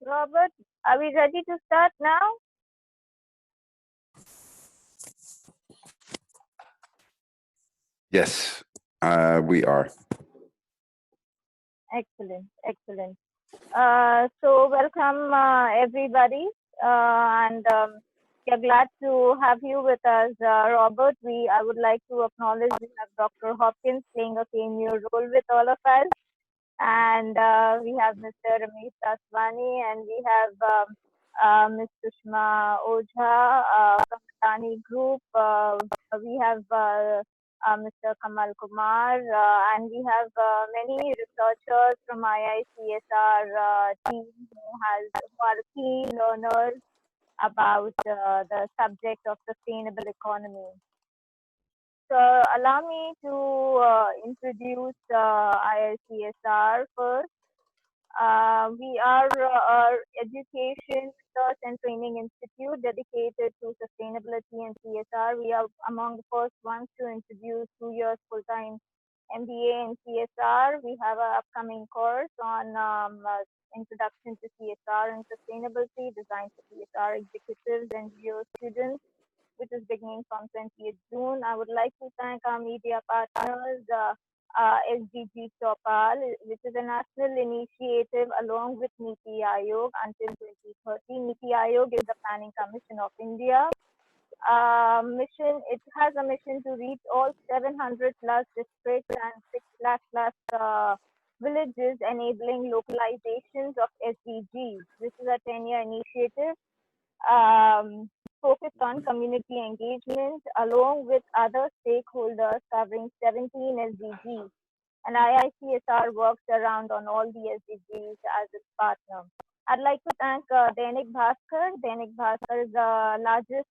Robert, are we ready to start now? Yes, we are. Excellent, excellent. So welcome everybody, and we are glad to have you with us, Robert. I would like to acknowledge we have Dr. Hopkins playing a cameo role with all of us, and we have Mr. Ramesh Daswani, and we have Ms. Sushma Ojha from the Tani Group. We have Mr. Kamal Kumar, and we have many researchers from IICSR team who are keen learners about the subject of sustainable economy. So allow me to introduce IICSR first. We are education, research and training institute dedicated to sustainability and CSR. We are among the first ones to introduce 2 years full-time MBA in CSR. We have an upcoming course on introduction to CSR and sustainability designed for CSR executives and GEO students, which is beginning from 20th June. I would like to thank our media partners, SDG Chopal, which is a national initiative along with NITI Aayog until 2030. NITI Aayog is the Planning Commission of India. It has a mission to reach all 700 plus districts and 6 lakh plus villages, enabling localizations of SDGs. This is a 10-year initiative focused on community engagement along with other stakeholders covering 17 SDGs. And IICSR works around on all the SDGs as its partner. I'd like to thank Dainik Bhaskar. Dainik Bhaskar is the largest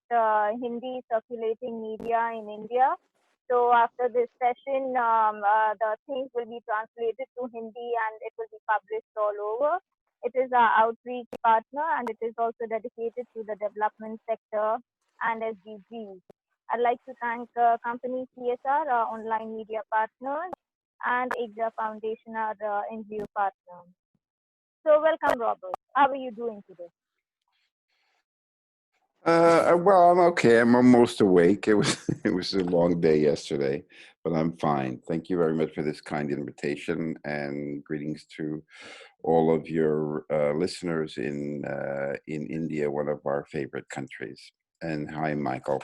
Hindi circulating media in India. So after this session, the things will be translated to Hindi and it will be published all over. It is our outreach partner and it is also dedicated to the development sector and SDGs. I'd like to thank company CSR, our online media partners, and IGDA Foundation, our NGO partner. So welcome, Robert. How are you doing today? Well, I'm okay. I'm almost awake. It was a long day yesterday, but I'm fine. Thank you very much for this kind invitation, and greetings to all of your listeners in India, one of our favorite countries. And hi, Michael.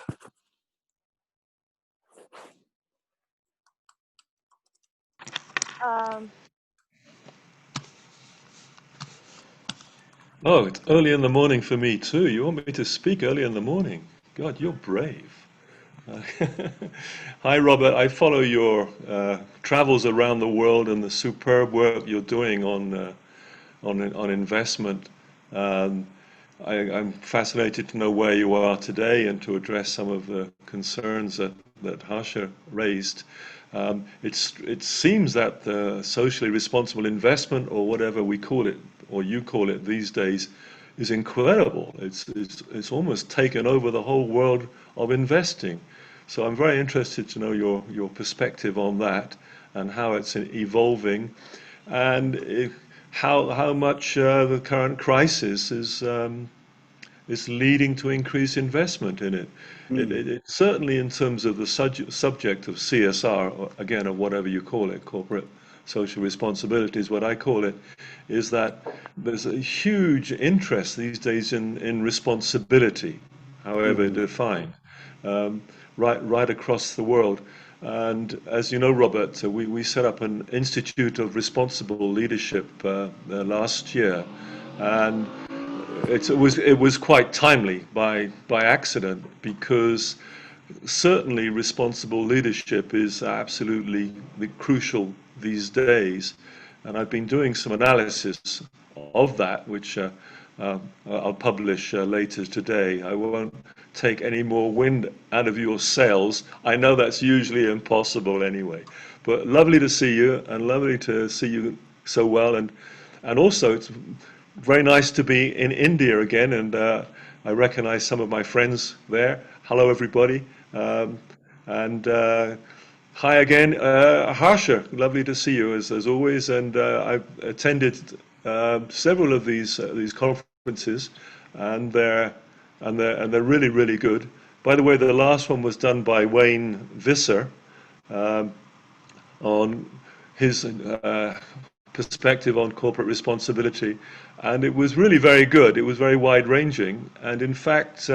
Oh, it's early in the morning for me too. You want me to speak early in the morning? God, you're brave. Hi, Robert. I follow your travels around the world and the superb work you're doing on investment. I'm fascinated to know where you are today and to address some of the concerns that Harsha raised. It seems that the socially responsible investment, or whatever we call it, or you call it these days, is incredible. It's almost taken over the whole world of investing. So I'm very interested to know your perspective on that and how it's evolving, and how much the current crisis is leading to increased investment in it. It certainly, in terms of the subject of CSR, or again, or whatever you call it, corporate social responsibility is what I call it, is that there's a huge interest these days in responsibility, however defined, right across the world. And as you know, Robert, we set up an Institute of Responsible Leadership last year, and it was quite timely by accident, because certainly responsible leadership is absolutely crucial these days. And I've been doing some analysis of that, which I'll publish later today. I won't take any more wind out of your sails. I know that's usually impossible anyway. But lovely to see you, and lovely to see you so well. And also, it's very nice to be in India again, and I recognize some of my friends there. Hello, everybody. Hi again, Harsha. Lovely to see you as always. And I've attended several of these conferences, and they're really really good. By the way, the last one was done by Wayne Visser on his perspective on corporate responsibility, and it was really very good. It was very wide ranging, and in fact,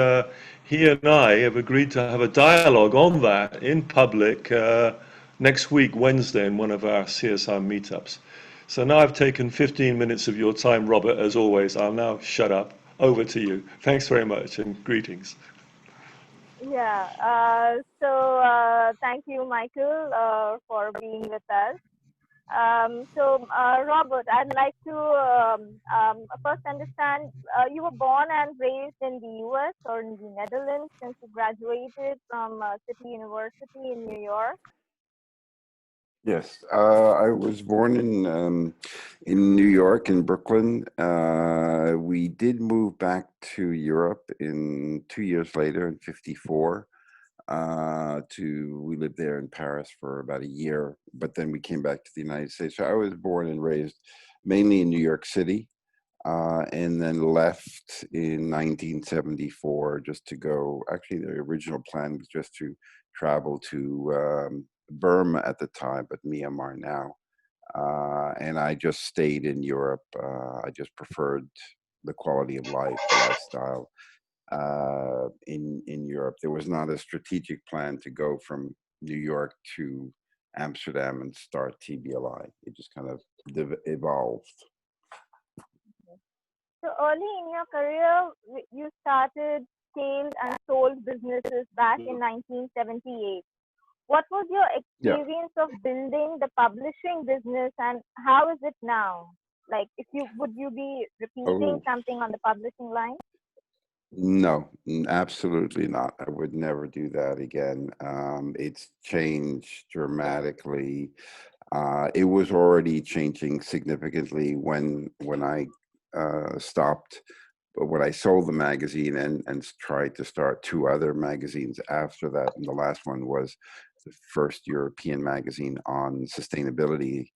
he and I have agreed to have a dialogue on that in public next week, Wednesday, in one of our CSR meetups. So now I've taken 15 minutes of your time, Robert, as always. I'll now shut up. Over to you. Thanks very much and greetings. Yeah. Thank you, Michael, for being with us. Robert, I'd like to first understand, you were born and raised in the US or in the Netherlands since you graduated from City University in New York. Yes, I was born in New York, in Brooklyn. We did move back to Europe in 2 years later, in '54. We lived there in Paris for about a year, but then we came back to the United States. So I was born and raised mainly in New York City, and then left in 1974 just to go. Actually, the original plan was just to travel to Burma at the time, but Myanmar now. And I just stayed in Europe. I just preferred the quality of life, the lifestyle in Europe. There was not a strategic plan to go from New York to Amsterdam and start TBLI. It just kind of evolved. So early in your career, you started, scaled, and sold businesses back in 1978. What was your Yeah. experience of building the publishing business, and how is it now? Like, would you be repeating Oh, something on the publishing line? no, absolutely not. I would never do that again. It's changed dramatically. It was already changing significantly when I stopped, but when I sold the magazine and tried to start two other magazines after that, and the last one was the first European magazine on sustainability,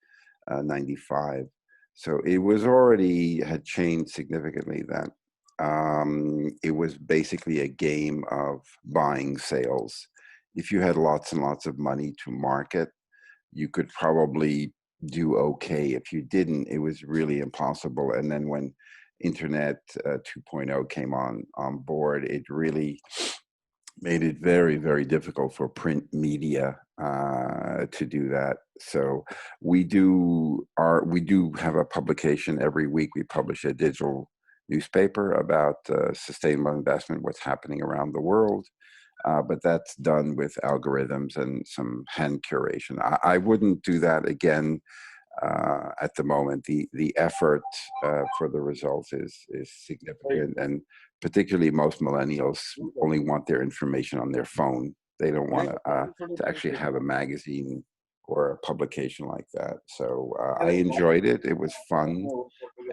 95. So it was already had changed significantly then. It was basically a game of buying sales. If you had lots and lots of money to market, you could probably do okay. If you didn't, it was really impossible. And then when Internet 2.0 came on board, it really made it very, very difficult for print media to do that. So we do have a publication every week. We publish a digital newspaper about sustainable investment, what's happening around the world. But that's done with algorithms and some hand curation. I wouldn't do that again at the moment. The effort for the results is significant, and particularly most millennials only want their information on their phone. They don't want to actually have a magazine or a publication like that. So I enjoyed it. It was fun,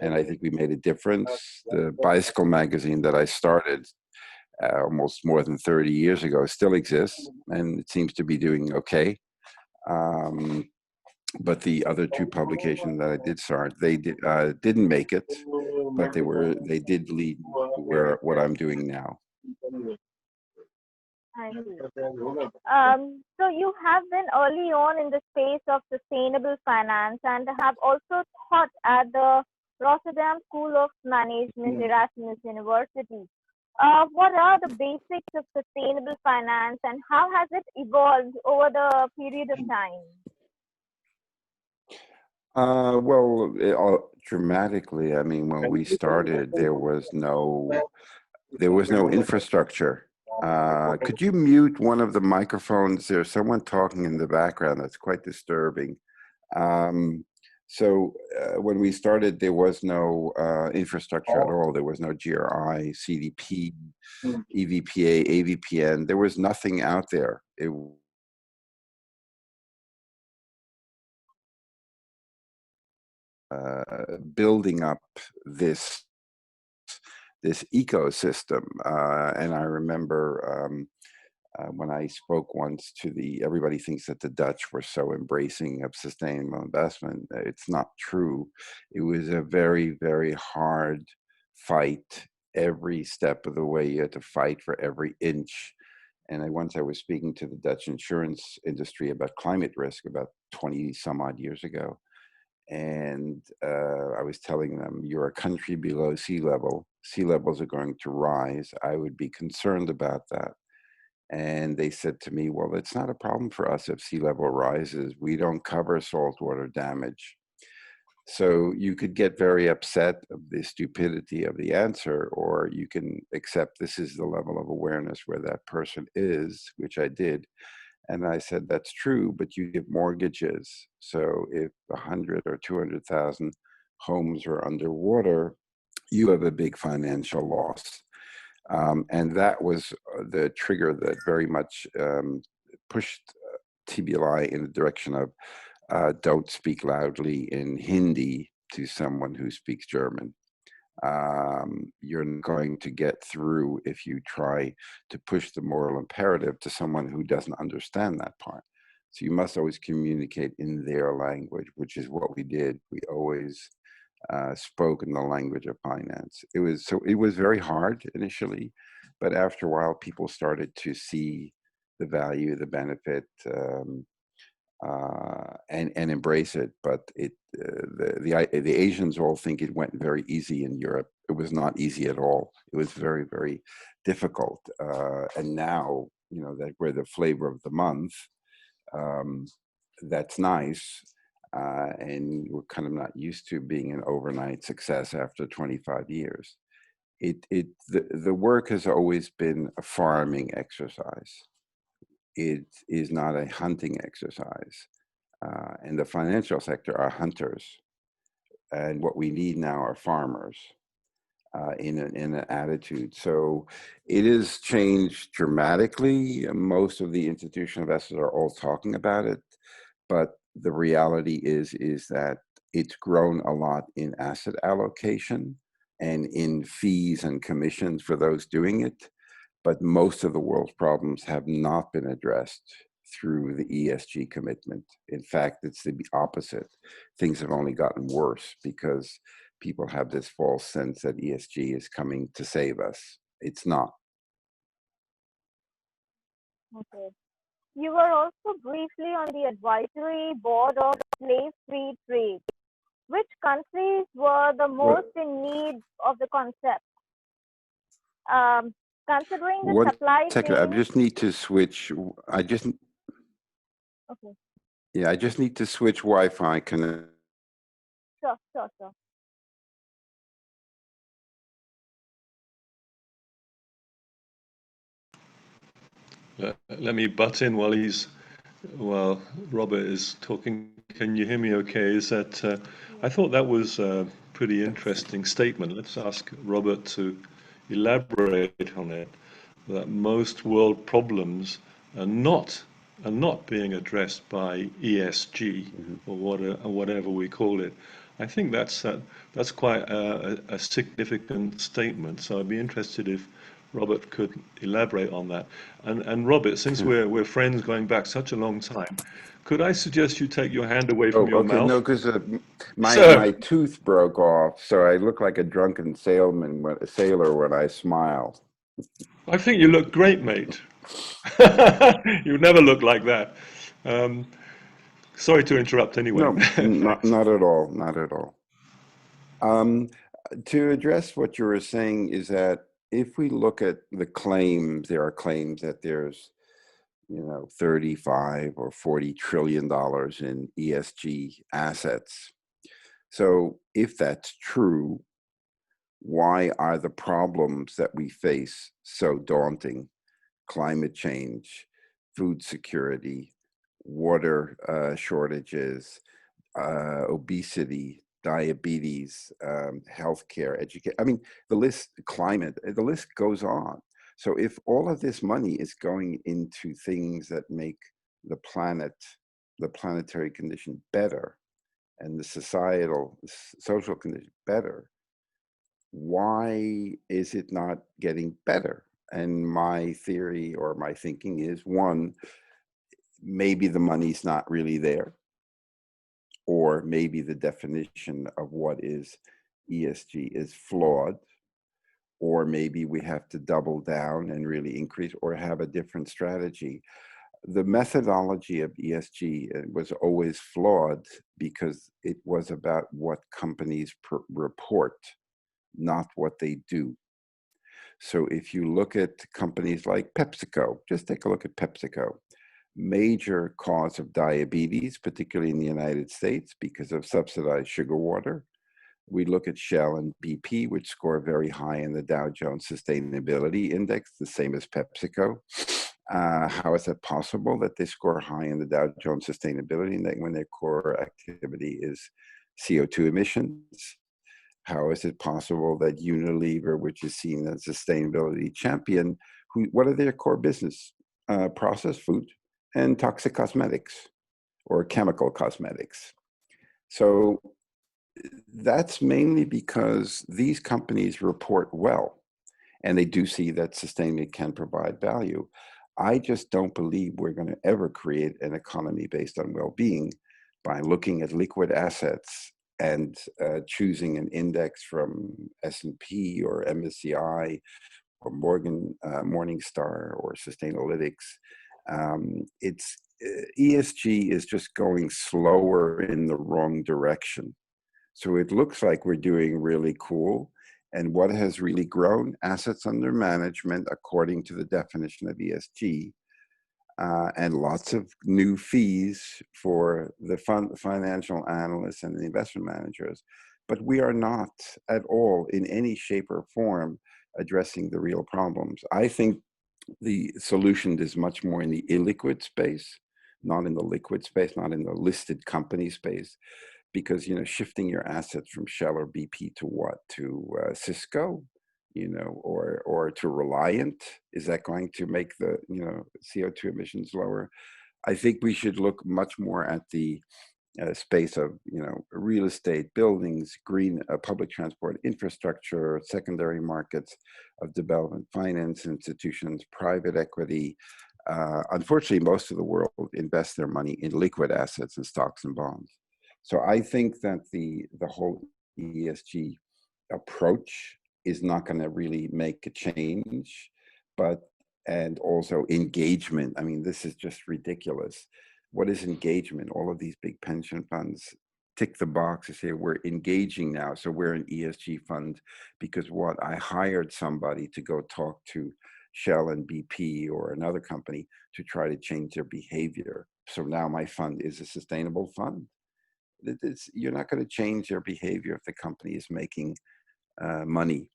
and I think we made a difference. The bicycle magazine that I started almost more than 30 years ago still exists, and it seems to be doing okay. But the other two publications that I did start, they didn't make it, but they did lead to what I'm doing now. I see. So you have been early on in the space of sustainable finance and have also taught at the Rotterdam School of Management, Erasmus University. What are the basics of sustainable finance and how has it evolved over the period of time? Dramatically. I mean, when we started, there was no infrastructure. Could you mute one of the microphones? There's someone talking in the background that's quite disturbing. When we started, there was no infrastructure at all. There was no GRI, CDP, EVPA, AVPN. There was nothing out there. Building up this ecosystem, and I remember When I spoke once to everybody thinks that the Dutch were so embracing of sustainable investment. It's not true. It was a very, very hard fight every step of the way. You had to fight for every inch. And once I was speaking to the Dutch insurance industry about climate risk about 20 some odd years ago. And I was telling them, you're a country below sea level. Sea levels are going to rise. I would be concerned about that. And they said to me, well, it's not a problem for us if sea level rises. We don't cover saltwater damage. So you could get very upset of the stupidity of the answer, or you can accept this is the level of awareness where that person is, which I did. And I said, that's true, but you give mortgages. So if 100 or 200,000 homes are underwater, you have a big financial loss. And that was the trigger that very much pushed TBLI in the direction of don't speak loudly in Hindi to someone who speaks German. You're not going to get through if you try to push the moral imperative to someone who doesn't understand that part. So you must always communicate in their language, which is what we did. We always spoke in the language of finance. It was very hard initially, but after a while, people started to see the value, the benefit, and embrace it. But the Asians all think it went very easy in Europe. It was not easy at all. It was very, very difficult. And now, that we're the flavor of the month. That's nice. And we're kind of not used to being an overnight success after 25 years. The work has always been a farming exercise. It is not a hunting exercise. And the financial sector are hunters. And what we need now are farmers in an attitude. So it has changed dramatically. Most of the institutional investors are all talking about it. But the reality is that it's grown a lot in asset allocation and in fees and commissions for those doing it. But most of the world's problems have not been addressed through the ESG commitment. In fact, it's the opposite. Things have only gotten worse because people have this false sense that ESG is coming to save us. It's not. Okay. You were also briefly on the advisory board of slave-free trade. Which countries were the most in need of the concept? Considering the One supply second, I chain. just need to switch. Okay. Yeah, I just need to switch Wi-Fi connect. Sure. Let me butt in while Robert is talking. Can you hear me okay? I thought that was a pretty interesting statement. Let's ask Robert to elaborate on it, that most world problems are not being addressed by ESG or whatever we call it. I think that's quite a significant statement. So I'd be interested if Robert could elaborate on that. And Robert, since we're friends going back such a long time, could I suggest you take your hand away from Oh, your okay. No, mouth? because my Sir, tooth broke off, so I look like a drunken sailor when I smile. I think you look great, mate. You never look like that. Um, Sorry to interrupt anyway. No, Thanks. not at all. Not at all. To address what you were saying is that if we look at the claims, there are claims that there's 35 or 40 trillion dollars in ESG assets. So if that's true, why are the problems that we face so daunting? Climate change, food security, water shortages, obesity, diabetes, healthcare, education. I mean, the list goes on. So if all of this money is going into things that make the planetary condition better, and the social condition better, why is it not getting better? And my theory or my thinking is, one, maybe the money's not really there, or maybe the definition of what is ESG is flawed, or maybe we have to double down and really increase or have a different strategy. The methodology of ESG was always flawed because it was about what companies report, not what they do. So if you look at companies like PepsiCo, just take a look at PepsiCo. Major cause of diabetes, particularly in the United States, because of subsidized sugar water. We look at Shell and BP, which score very high in the Dow Jones Sustainability Index, the same as PepsiCo. How is it possible that they score high in the Dow Jones Sustainability Index when their core activity is CO2 emissions? How is it possible that Unilever, which is seen as a sustainability champion, what are their core business? Processed food and toxic cosmetics or chemical cosmetics. So that's mainly because these companies report well, and they do see that sustainability can provide value. I just don't believe we're going to ever create an economy based on well-being by looking at liquid assets and choosing an index from S&P or MSCI or Morningstar or Sustainalytics. ESG is just going slower in the wrong direction. So it looks like we're doing really cool. And what has really grown? Assets under management, according to the definition of ESG, and lots of new fees for the financial analysts and the investment managers. But we are not at all in any shape or form addressing the real problems. I think the solution is much more in the illiquid space, not in the liquid space, not in the listed company space. Because, shifting your assets from Shell or BP to what? To Cisco, or to Reliant, is that going to make the, CO2 emissions lower? I think we should look much more at the space of, real estate, buildings, green public transport infrastructure, secondary markets of development finance institutions, private equity. Unfortunately, most of the world invests their money in liquid assets and stocks and bonds. So I think that the whole ESG approach is not going to really make a change, and also engagement. I mean, this is just ridiculous. What is engagement? All of these big pension funds tick the box and say, we're engaging now. So we're an ESG fund because what? I hired somebody to go talk to Shell and BP or another company to try to change their behavior. So now my fund is a sustainable fund. You're not going to change your behavior if the company is making money.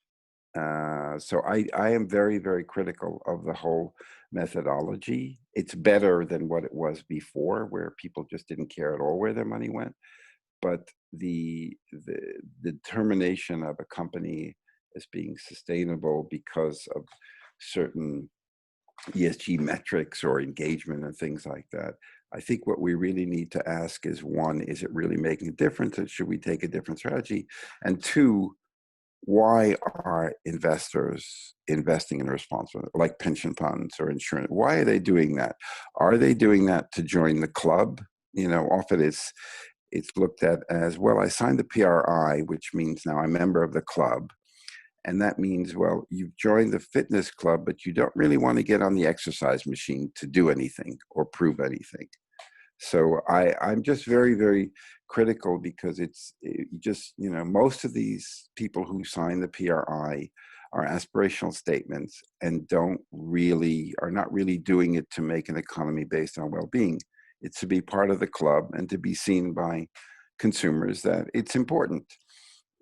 So I am very, very critical of the whole methodology. It's better than what it was before, where people just didn't care at all where their money went. But the determination of a company as being sustainable because of certain ESG metrics or engagement and things like that. I think what we really need to ask is, one, is it really making a difference, and should we take a different strategy? And two, why are investors investing in responsible, like pension funds or insurance? Why are they doing that? Are they doing that to join the club? Often it's looked at as, well, I signed the PRI, which means now I'm a member of the club. And that means, well, you've joined the fitness club, but you don't really want to get on the exercise machine to do anything or prove anything. So I'm just very, very critical, because most of these people who sign the PRI are aspirational statements and are not really doing it to make an economy based on well-being. It's to be part of the club and to be seen by consumers that it's important.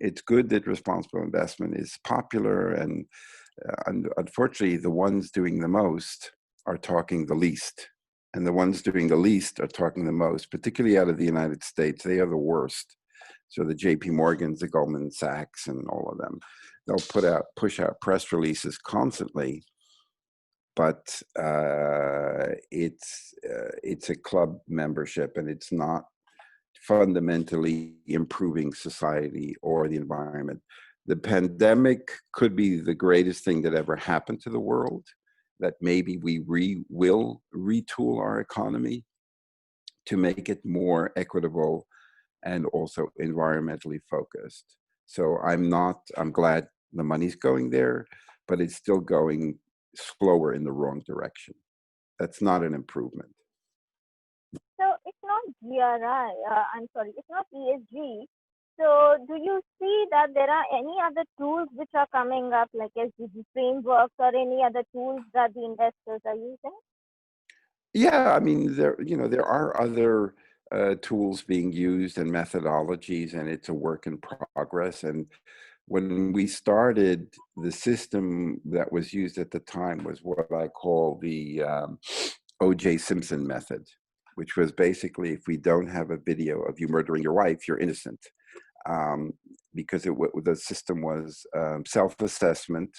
It's good that responsible investment is popular, and unfortunately, the ones doing the most are talking the least. And the ones doing the least are talking the most, particularly out of the United States. They are the worst. So the JP Morgans, the Goldman Sachs, and all of them, they'll push out press releases constantly, but it's a club membership, and it's not fundamentally improving society or the environment. The pandemic could be the greatest thing that ever happened to the world, that maybe we will retool our economy to make it more equitable and also environmentally focused. So I'm glad the money's going there, but it's still going slower in the wrong direction. That's not an improvement. So it's not GRI, I'm sorry, it's not ESG. So do you see that there are any other tools which are coming up, like SDG frameworks or any other tools that the investors are using? Yeah, I mean, there are other tools being used and methodologies, and it's a work in progress. And when we started, the system that was used at the time was what I call the O.J. Simpson method, which was basically, if we don't have a video of you murdering your wife, you're innocent. Because the system was self-assessment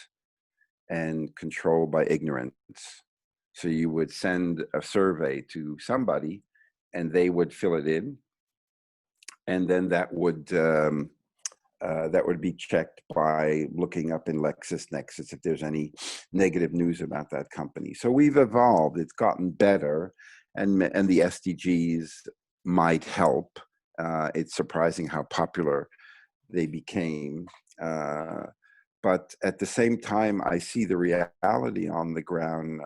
and controlled by ignorance. So you would send a survey to somebody and they would fill it in. And then that would be checked by looking up in LexisNexis if there's any negative news about that company. So we've evolved, it's gotten better, and the SDGs might help. It's surprising how popular they became. But at the same time, I see the reality on the ground.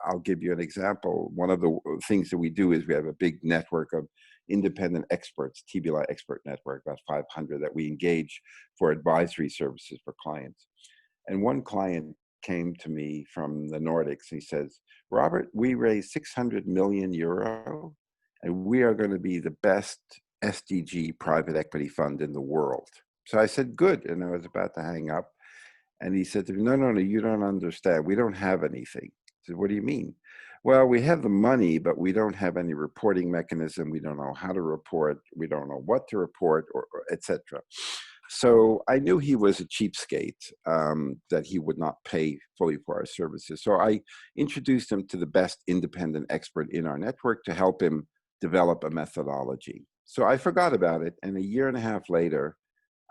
I'll give you an example. One of the things that we do is we have a big network of independent experts, TBLI expert network, about 500 that we engage for advisory services for clients. And one client came to me from the Nordics. He says, Robert, we raised 600 million euro and we are going to be the best SDG private equity fund in the world. So I said, good. And I was about to hang up. And he said to me, no, you don't understand. We don't have anything. I said, what do you mean? Well, we have the money, but we don't have any reporting mechanism. We don't know how to report. We don't know what to report, or etc. So I knew he was a cheapskate, that he would not pay fully for our services. So I introduced him to the best independent expert in our network to help him develop a methodology. So I forgot about it. And a year and a half later,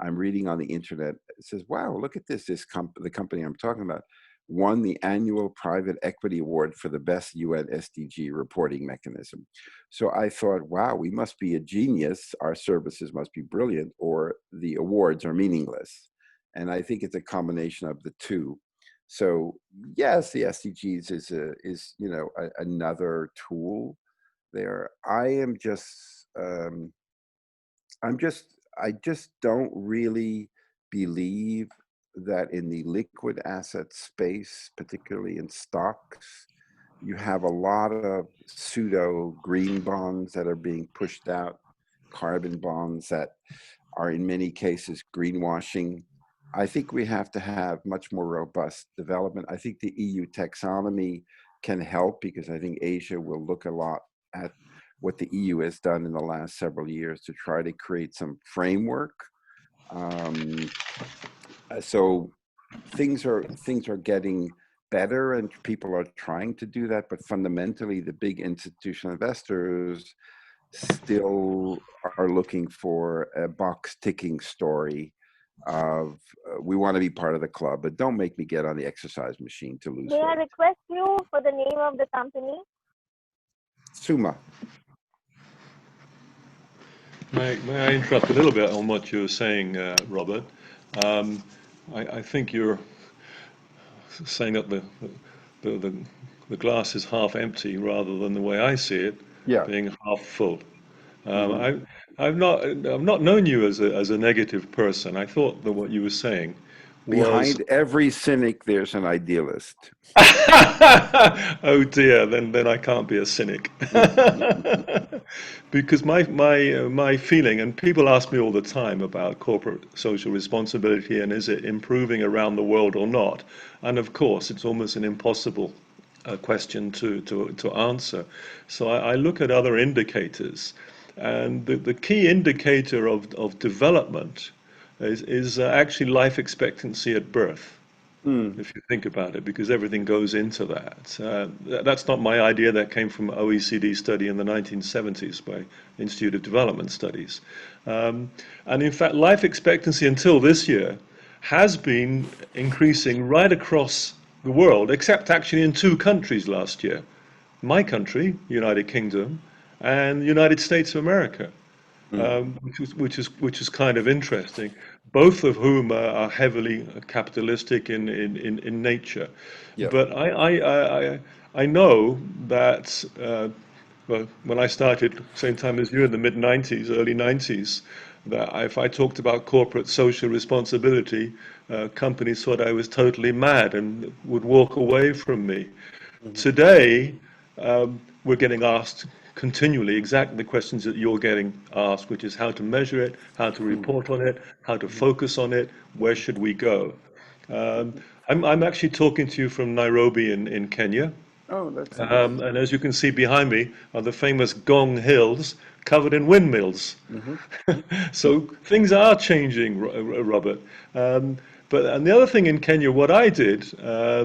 I'm reading on the internet, it says, wow, look at this. The company I'm talking about won the annual private equity award for the best UN SDG reporting mechanism. So I thought, wow, we must be a genius. Our services must be brilliant, or the awards are meaningless. And I think it's a combination of the two. So yes, the SDGs is another tool there. I just don't really believe that in the liquid asset space, particularly in stocks, you have a lot of pseudo green bonds that are being pushed out, carbon bonds that are in many cases greenwashing. I think we have to have much more robust development. I think the EU taxonomy can help, because I think Asia will look a lot at what the EU has done in the last several years to try to create some framework. So things are getting better and people are trying to do that, but fundamentally the big institutional investors still are looking for a box ticking story of we want to be part of the club, but don't make me get on the exercise machine to lose May I weight. request you for the name of the company? Suma. May I interrupt a little bit on what you were saying, Robert? I think you're saying that the glass is half empty rather than the way I see it, Yeah. being half full. Mhm. I've not known you as a negative person. I thought that what you were saying was, Behind every cynic, there's an idealist. oh dear, then I can't be a cynic. Because my feeling, and people ask me all the time about corporate social responsibility and is it improving around the world or not? And of course, it's almost an impossible question to answer. So I look at other indicators, and the key indicator of development is actually life expectancy at birth, Mm. if you think about it, because everything goes into that. That's not my idea. That came from an OECD study in the 1970s by Institute of Development Studies. And in fact, life expectancy until this year has been increasing right across the world, except actually in two countries last year. My country, United Kingdom, and United States of America, Mm. which is kind of interesting. Both of whom are heavily capitalistic in nature. Yeah. But I know that well, when I started, same time as you in the mid 90s, early 90s, that if I talked about corporate social responsibility, companies thought I was totally mad and would walk away from me. Mhm. Today, we're getting asked continually exactly the questions that you're getting asked, which is how to measure it, how to Mm. report on it, how to Mhm. focus on it, where Mhm. should we go? Um, Mhm. I'm actually talking to you from Nairobi in Kenya. Oh, that's nice. And as you can see behind me are the famous Gong Hills covered in windmills. Hmm. So things are changing, Robert. And the other thing in Kenya, what I did uh,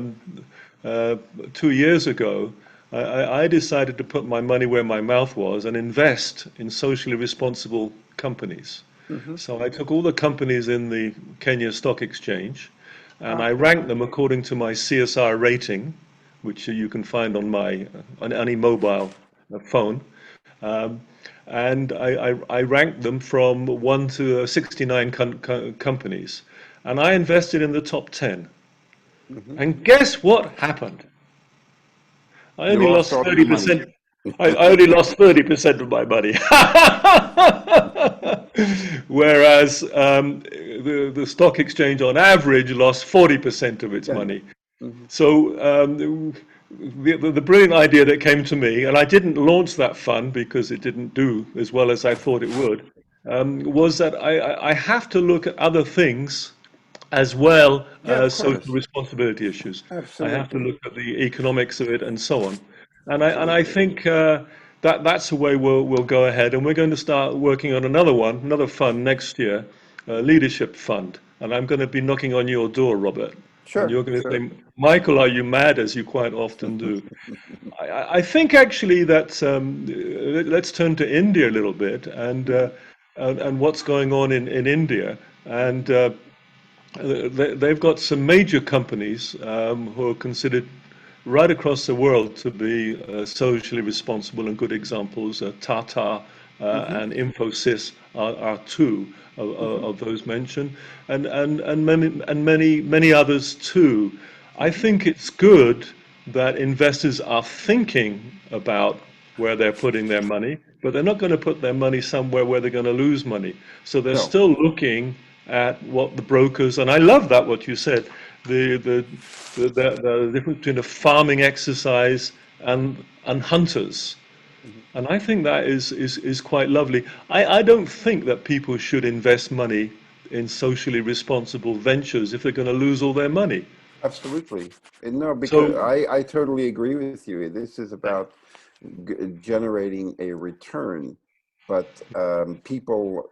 2 years ago, I decided to put my money where my mouth was and invest in socially responsible companies. Hmm. So I took all the companies in the Kenya Stock Exchange and Ah, I ranked them according to my CSR rating, which you can find on my on any mobile phone. Um, and I ranked them from 1 to 69 companies. And I invested in the top 10. hmm. And guess what happened? I You only lost lost all your money. 30%. I only lost 30% of my money. Whereas the stock exchange on average lost 40% of its Yeah, yeah. money. Hmm. So the brilliant idea that came to me, and I didn't launch that fund because it didn't do as well as I thought it would, was that I have to look at other things as well Yeah, of as social course. responsibility issues. I have to Absolutely. look at the economics of it and so on. And I Absolutely. think that's the way we'll go ahead. And we're going to start working on another one, another fund next year, a Hmm. leadership fund. And I'm going to be knocking on your door, Robert. And Sure, you're going to sure. say, Michael, are you mad? As you quite often do. I think actually that let's turn to India a little bit Hmm. and what's going on in India. Hmm. And they've got some major companies who are considered right across the world to be socially responsible and good examples. Tata Hmm. and Infosys are two Hmm. of those mentioned, and many others too. I Hmm. think it's good that investors are thinking about where they're putting their money, but they're not going to put their money somewhere where they're going to lose money. So they're No, still looking at what the brokers, and I love that what you said, the the the difference between a farming exercise and hunters. mhm. And I think that is quite lovely. I don't think that people should invest money in socially responsible ventures if they're going to lose all their money. Absolutely. And no, because So I totally agree with you. This is about generating a return, but people,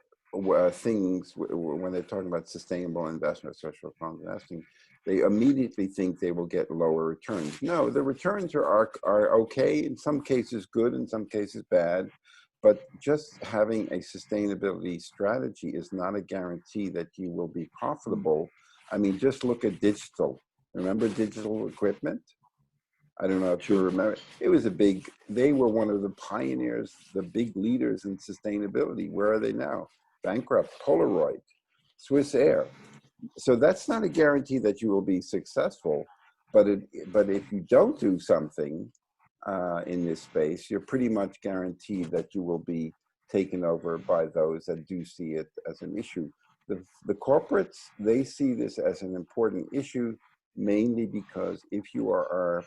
things, when they're talking about sustainable investment, social fund investing, they immediately think they will get lower returns. No, the returns are okay, in some cases good, in some cases bad, but just having a sustainability strategy is not a guarantee that you will be profitable. I mean, just look at digital. Remember digital equipment? I don't know if you sure. remember. It was a big, they were one of the pioneers, the big leaders in sustainability. Where are they now? Bankrupt, Polaroid, Swiss Air. So that's not a guarantee that you will be successful, but if you don't do something in this space, you're pretty much guaranteed that you will be taken over by those that do see it as an issue. The corporates, they see this as an important issue, mainly because if you are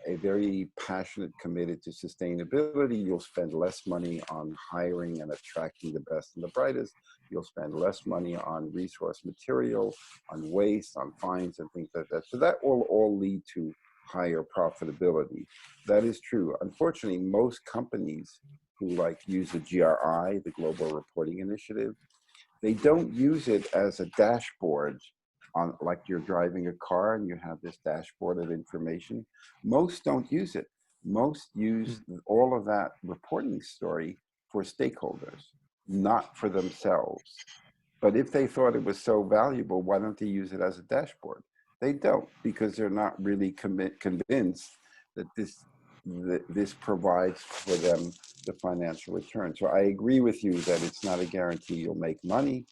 a very passionate, committed to sustainability, you'll spend less money on hiring and attracting the best and the brightest. You'll spend less money on resource material, on waste, on fines and things like that. So that will all lead to higher profitability. That is true. Unfortunately, most companies who like use the GRI, the Global Reporting Initiative, they don't use it as a dashboard on, like you're driving a car and you have this dashboard of information. Most don't use it. Most use all of that reporting story for stakeholders, not for themselves. But if they thought it was so valuable, why don't they use it as a dashboard? They don't, because they're not really convinced that this provides for them the financial return. So I agree with you that it's not a guarantee you'll make money,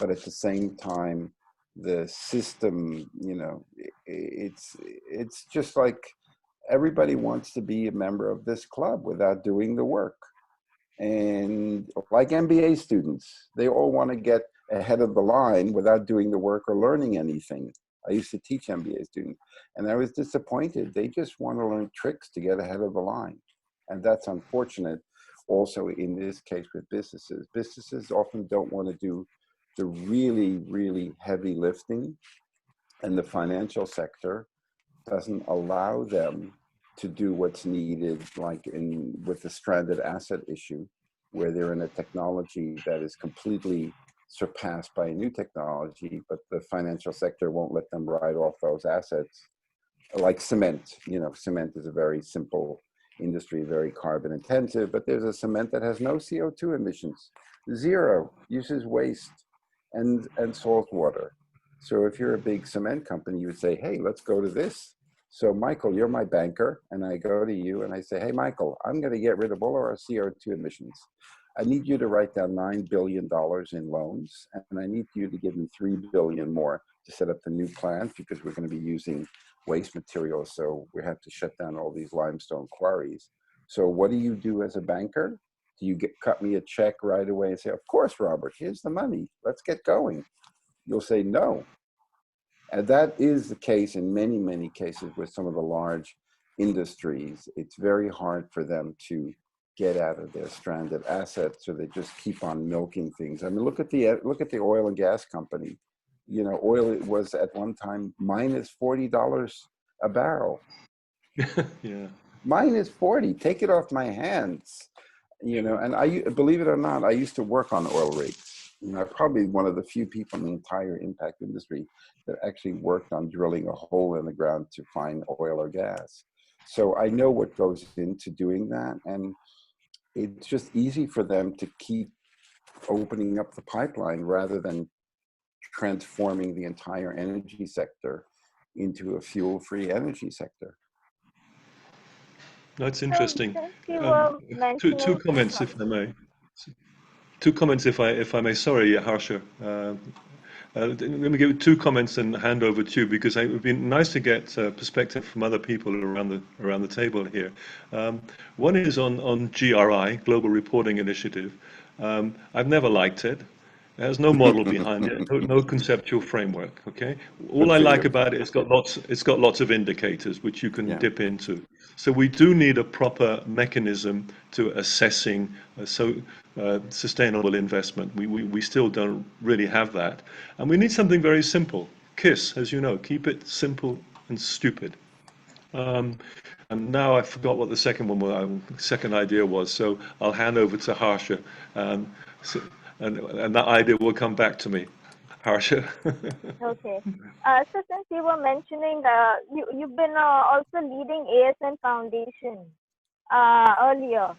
but at the same time, the system, you know, it's just like everybody wants to be a member of this club without doing the work. And like MBA students, they all want to get ahead of the line without doing the work or learning anything. I used to teach MBA students, and I was disappointed. They just want to learn tricks to get ahead of the line. And that's unfortunate also in this case with businesses. Businesses often don't want to do the really, really heavy lifting, and the financial sector doesn't allow them to do what's needed, like with the stranded asset issue, where they're in a technology that is completely surpassed by a new technology, but the financial sector won't let them write off those assets. Like cement, you know, cement is a very simple industry, very carbon intensive, but there's a cement that has no CO2 emissions, zero, uses waste and salt water. So if you're a big cement company, you would say, hey, let's go to this. So Michael, you're my banker, and I go to you and I say, hey, Michael, I'm going to get rid of all our CO2 emissions. I need you to write down $9 billion in loans, and I need you to give me $3 billion more to set up the new plant, because we're going to be using waste materials, so we have to shut down all these limestone quarries. So what do you do as a banker? Do you cut me a check right away and say, of course, Robert, here's the money, let's get going? You'll say no. And that is the case in many, many cases with some of the large industries. It's very hard for them to get out of their stranded assets, so they just keep on milking things. I mean, look at the oil and gas company. You know, oil was at one time minus $40 a barrel. Yeah. Minus 40, take it off my hands. You know, and I, believe it or not, I used to work on oil rigs. You know, probably one of the few people in the entire impact industry that actually worked on drilling a hole in the ground to find oil or gas. So I know what goes into doing that, and it's just easy for them to keep opening up the pipeline rather than transforming the entire energy sector into a fuel-free energy sector. That's So interesting. since you were Two mentioning, comments, if I may. Two comments, if I may. Sorry, Harsha. Let me give two comments and hand over to you, because it would be nice to get perspective from other people around the table here. One is on GRI, Global Reporting Initiative. I've never liked it. It has no model behind it, no conceptual framework. Okay, all Good I for like you. about it, it's got lots of indicators which you can Yeah. dip into. So we do need a proper mechanism to assessing sustainable investment. We still don't really have that, and we need something very simple. KISS, as you know, keep it simple and stupid. And now I forgot what the second one was, second idea was. So I'll hand over to Harsha, um, so, and that idea will come back to me. Harsha. okay. So since you were mentioning, you've been also leading ASN Foundation earlier,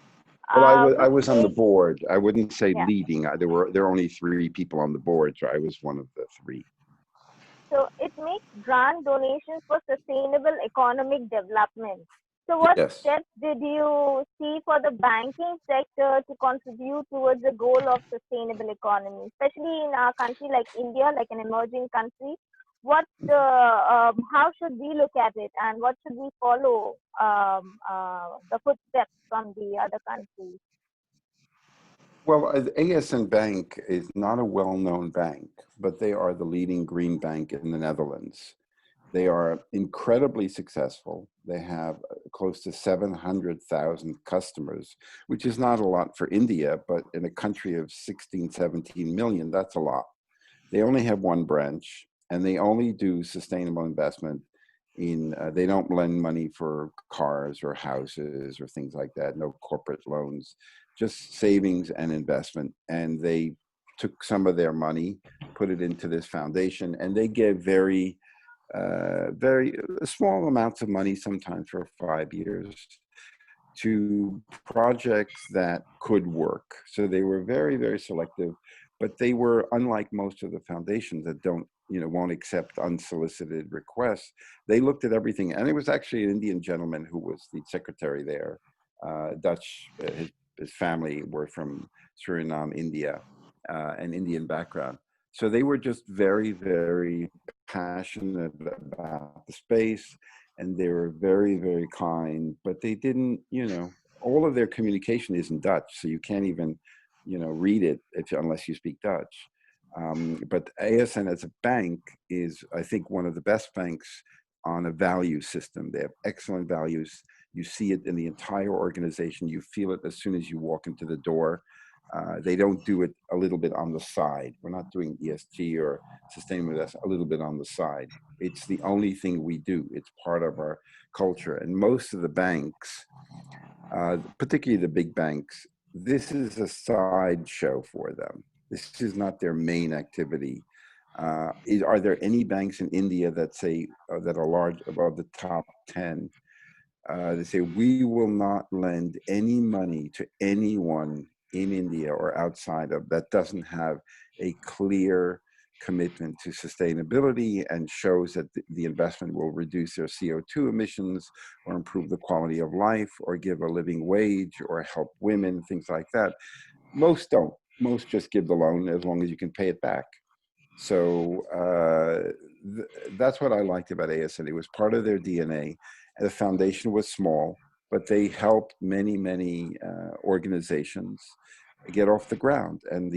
Well, I which was on the makes, board. I wouldn't say yeah. leading. There were only 3 people on the board, so I was one of the 3. So it makes grant donations for sustainable economic development. So what Yes. steps did you see for the banking sector to contribute towards the goal of sustainable economy, especially in a country like India, like an emerging country? How should we look at it, and what should we follow the footsteps from the other countries? Well, ASN Bank is not a well-known bank, but they are the leading green bank in the Netherlands. They are incredibly successful. They have close to 700,000 customers, which is not a lot for India, but in a country of 16, 17 million, that's a lot. They only have 1 branch, and they only do sustainable investment in, they don't lend money for cars or houses or things like that, no corporate loans, just savings and investment. And they took some of their money, put it into this foundation, and they give very small amounts of money, sometimes for 5 years, to projects that could work. So they were very, very selective, but they were, unlike most of the foundations that don't, won't accept unsolicited requests. They looked at everything, and it was actually an Indian gentleman who was the secretary there, Dutch. His family were from Suriname, India, an Indian background. So they were just very, very passionate about the space, and they were very, very kind, but they didn't, all of their communication is in Dutch, so you can't even, read it unless you speak Dutch. But ASN as a bank is, I think, one of the best banks on a value system. They have excellent values. You see it in the entire organization. You feel it as soon as you walk into the door. They don't do it a little bit on the side. We're not doing ESG or sustainability a little bit on the side. It's the only thing we do. It's part of our culture. And most of the banks, particularly the big banks, this is a sideshow for them. This is not their main activity. Are there any banks in India that say that are large, above the top 10? They say, we will not lend any money to anyone in India or outside of that doesn't have a clear commitment to sustainability and shows that the investment will reduce their CO2 emissions or improve the quality of life or give a living wage or help women, things like that. Most don't. Most just give the loan as long as you can pay it back. So that's what I liked about ASN. It was part of their DNA. The foundation was small, but they helped many, many organizations get off the ground. And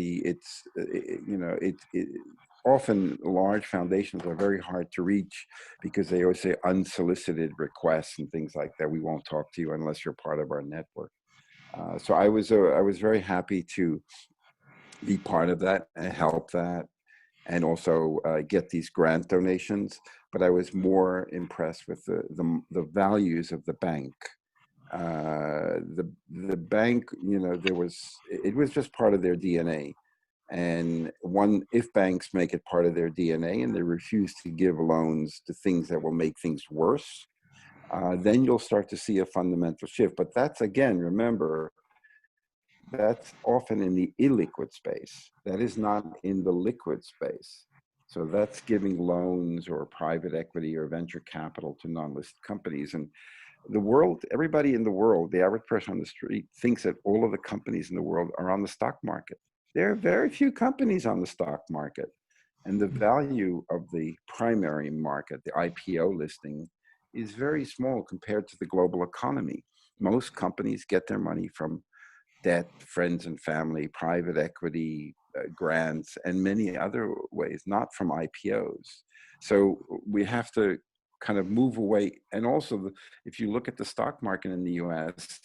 often large foundations are very hard to reach because they always say unsolicited requests and things like that. We won't talk to you unless you're part of our network. So I was very happy to be part of that and help that, and also get these grant donations. But I was more impressed with the values of the bank. The bank, it was just part of their DNA. And if banks make it part of their DNA and they refuse to give loans to things that will make things worse, then you'll start to see a fundamental shift. But that's, again, remember, that's often in the illiquid space. That is not in the liquid space. So that's giving loans or private equity or venture capital to non-listed companies. And the world, everybody in the world, the average person on the street thinks that all of the companies in the world are on the stock market. There are very few companies on the stock market. And the value of the primary market, the IPO listing, is very small compared to the global economy. Most companies get their money from debt, friends and family, private equity, grants, and many other ways, not from IPOs. So we have to kind of move away. And also, if you look at the stock market in the US,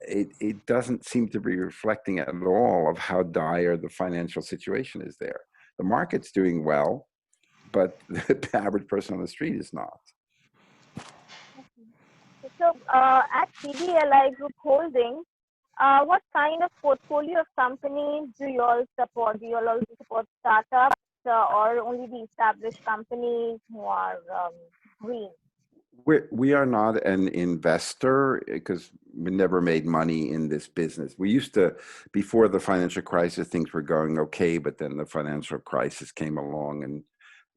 it doesn't seem to be reflecting at all of how dire the financial situation is there. The market's doing well, but the average person on the street is not. So at TBLI Group Holdings, what kind of portfolio of companies do you all support? Do you all also support startups or only the established companies who are green? We are not an investor because we never made money in this business. We used to, before the financial crisis, things were going okay, but then the financial crisis came along and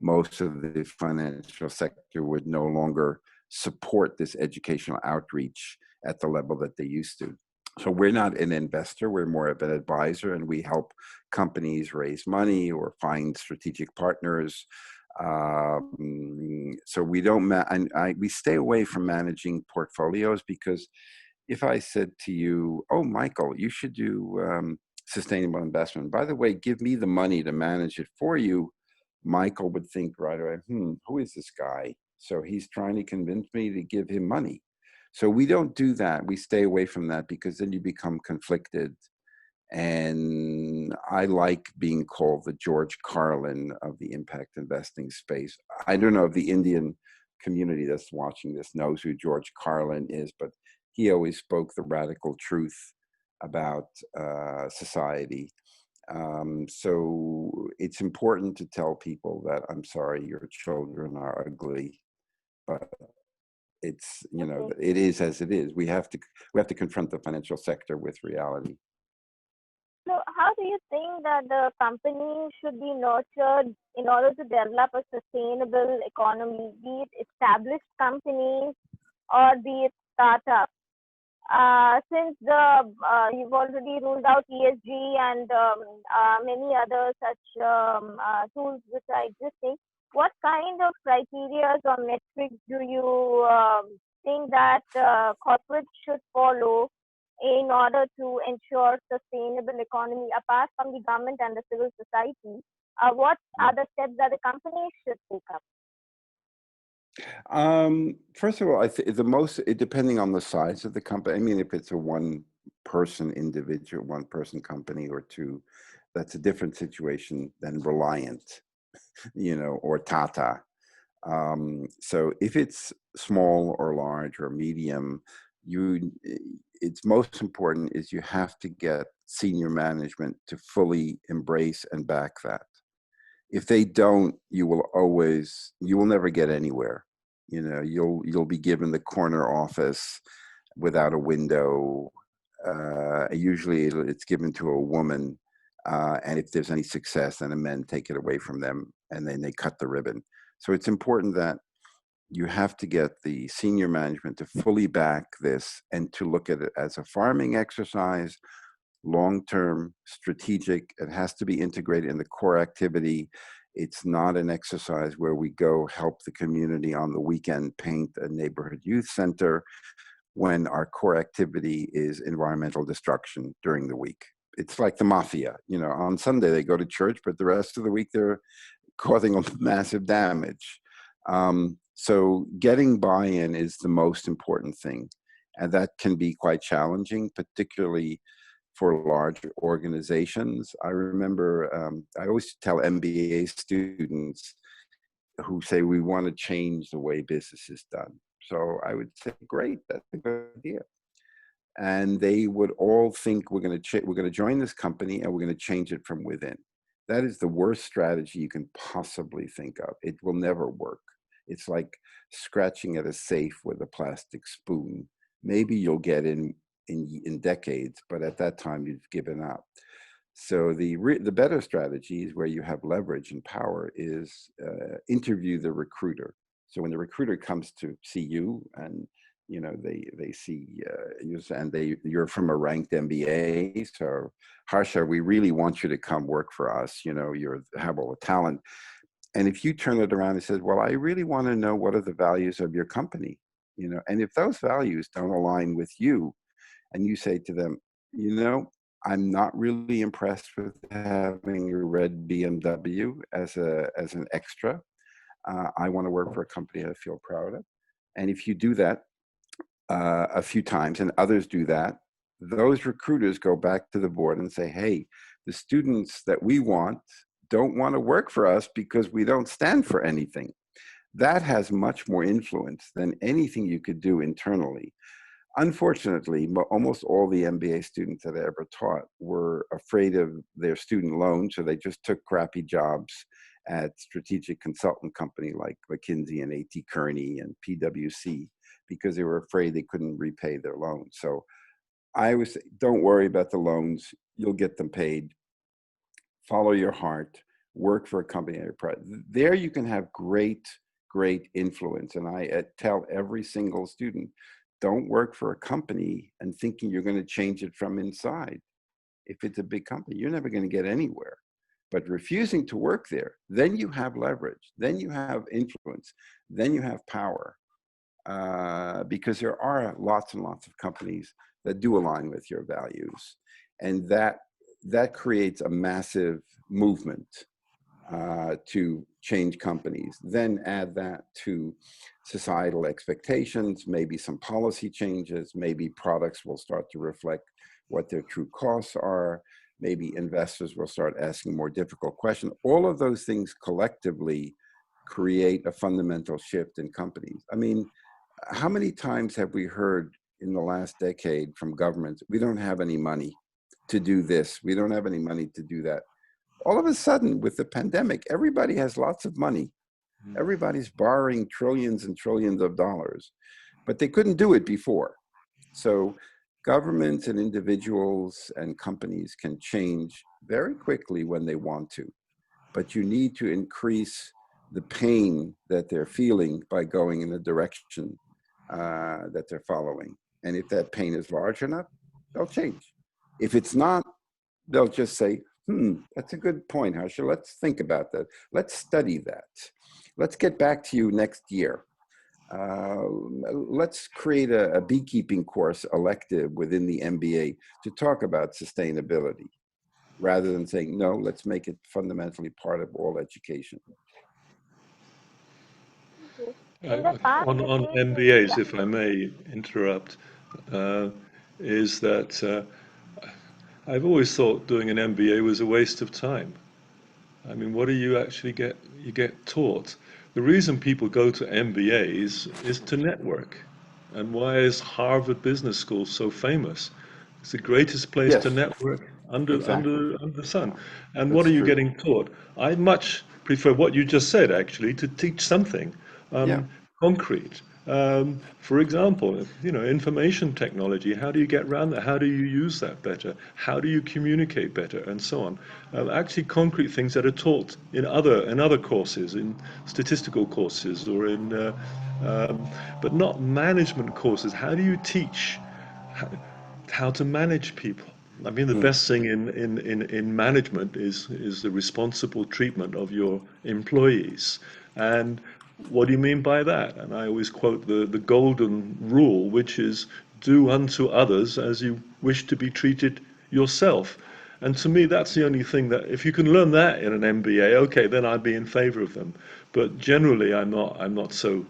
most of the financial sector would no longer support this educational outreach at the level that they used to. So we're not an investor, we're more of an advisor, and we help companies raise money or find strategic partners. So we don't, we stay away from managing portfolios, because if I said to you, oh, Michael, you should do sustainable investment, by the way, give me the money to manage it for you, Michael would think right away, who is this guy? So he's trying to convince me to give him money. So we don't do that. We stay away from that because then you become conflicted. And I like being called the George Carlin of the impact investing space. I don't know if the Indian community that's watching this knows who George Carlin is, but he always spoke the radical truth about society. So it's important to tell people that, I'm sorry, your children are ugly, but it's, it is as it is. We have to confront the financial sector with reality. So how how do you think that the company should be nurtured in order to develop a sustainable economy, be it established companies or be it startups? Since you've already ruled out ESG and many other such tools which are existing, what kind of criteria or metrics do you think that corporates should follow in order to ensure sustainable economy apart from the government and the civil society? What are the steps that the companies should take up? First of all, depending on the size of the company, I mean, if it's a one-person individual, one-person company or two, that's a different situation than Reliant, or Tata. So if it's small or large or medium, it's most important is you have to get senior management to fully embrace and back that. If they don't, you will never get anywhere. You'll be given the corner office without a window. Usually it's given to a woman. And if there's any success, then the men take it away from them and then they cut the ribbon. So it's important that you have to get the senior management to fully back this and to look at it as a farming exercise, long-term, strategic. It has to be integrated in the core activity. It's not an exercise where we go help the community on the weekend, paint a neighborhood youth center, when our core activity is environmental destruction during the week. It's like the mafia. On Sunday they go to church, but the rest of the week they're causing massive damage. So getting buy-in is the most important thing. And that can be quite challenging, particularly for large organizations. I remember, I always tell MBA students who say, we want to change the way business is done. So I would say, great, that's a good idea. And they would all think we're going to join this company and we're going to change it from within. That is the worst strategy you can possibly think of. It will never work. It's like scratching at a safe with a plastic spoon. Maybe you'll get in decades, but at that time you've given up. So the better strategy is where you have leverage and power is interview the recruiter. So when the recruiter comes to see you and they see you and you're from a ranked MBA, so Harsha, we really want you to come work for us. You have all the talent. And if you turn it around and says, well, I really want to know what are the values of your company, and if those values don't align with you, and you say to them, I'm not really impressed with having a red BMW as an extra. I want to work for a company I feel proud of. And if you do that a few times and others do that, those recruiters go back to the board and say, hey, the students that we want don't want to work for us because we don't stand for anything. That has much more influence than anything you could do internally. Unfortunately, almost all the MBA students that I ever taught were afraid of their student loan, so they just took crappy jobs at strategic consultant company like McKinsey and A.T. Kearney and PwC because they were afraid they couldn't repay their loan. So I always say, don't worry about the loans. You'll get them paid. Follow your heart. Work for a company. There you can have great influence. And I tell every single student, don't work for a company and thinking you're going to change it from inside. If it's a big company, you're never going to get anywhere. But refusing to work there, then you have leverage, then you have influence, then you have power. Because there are lots and lots of companies that do align with your values. And that creates a massive movement to change companies. Then add that to societal expectations, maybe some policy changes, maybe products will start to reflect what their true costs are, maybe investors will start asking more difficult questions. All of those things collectively create a fundamental shift in companies. I mean, how many times have we heard in the last decade from governments, we don't have any money to do this, we don't have any money to do that. All of a sudden, with the pandemic, everybody has lots of money. Everybody's borrowing trillions and trillions of dollars, but they couldn't do it before. So Governments and individuals and companies can change very quickly when they want to, but you need to increase the pain that they're feeling by going in the direction that they're following. And if that pain is large enough, they'll change. If it's not, they'll just say, that's a good point, Harsha. Let's think about that. Let's study that. Let's get back to you next year. Let's create a beekeeping course elective within the MBA to talk about sustainability, rather than saying, no, let's make it fundamentally part of all education. In the past, On MBAs, if I may interrupt, is that I've always thought doing an MBA was a waste of time. I mean, what do you actually get? You get taught. The reason people go to MBAs is to network. And why is Harvard Business School so famous? It's the greatest place to Yes, network exactly. under the sun. And what That's are you true. getting taught? I much prefer what you just said, actually, to teach something Yeah, concrete. For example, information technology. How do you get around that? How do you use that better? How do you communicate better, and so on? Actually, concrete things that are taught in other courses, in statistical courses, or but not management courses. How do you teach how to manage people? I mean, the best thing in management is the responsible treatment of your employees. And what do you mean by that? And I always quote the golden rule, which is do unto others as you wish to be treated yourself. And to me, that's the only thing that, if you can learn that in an MBA, okay, then I'd be in favor of them. But generally, I'm not so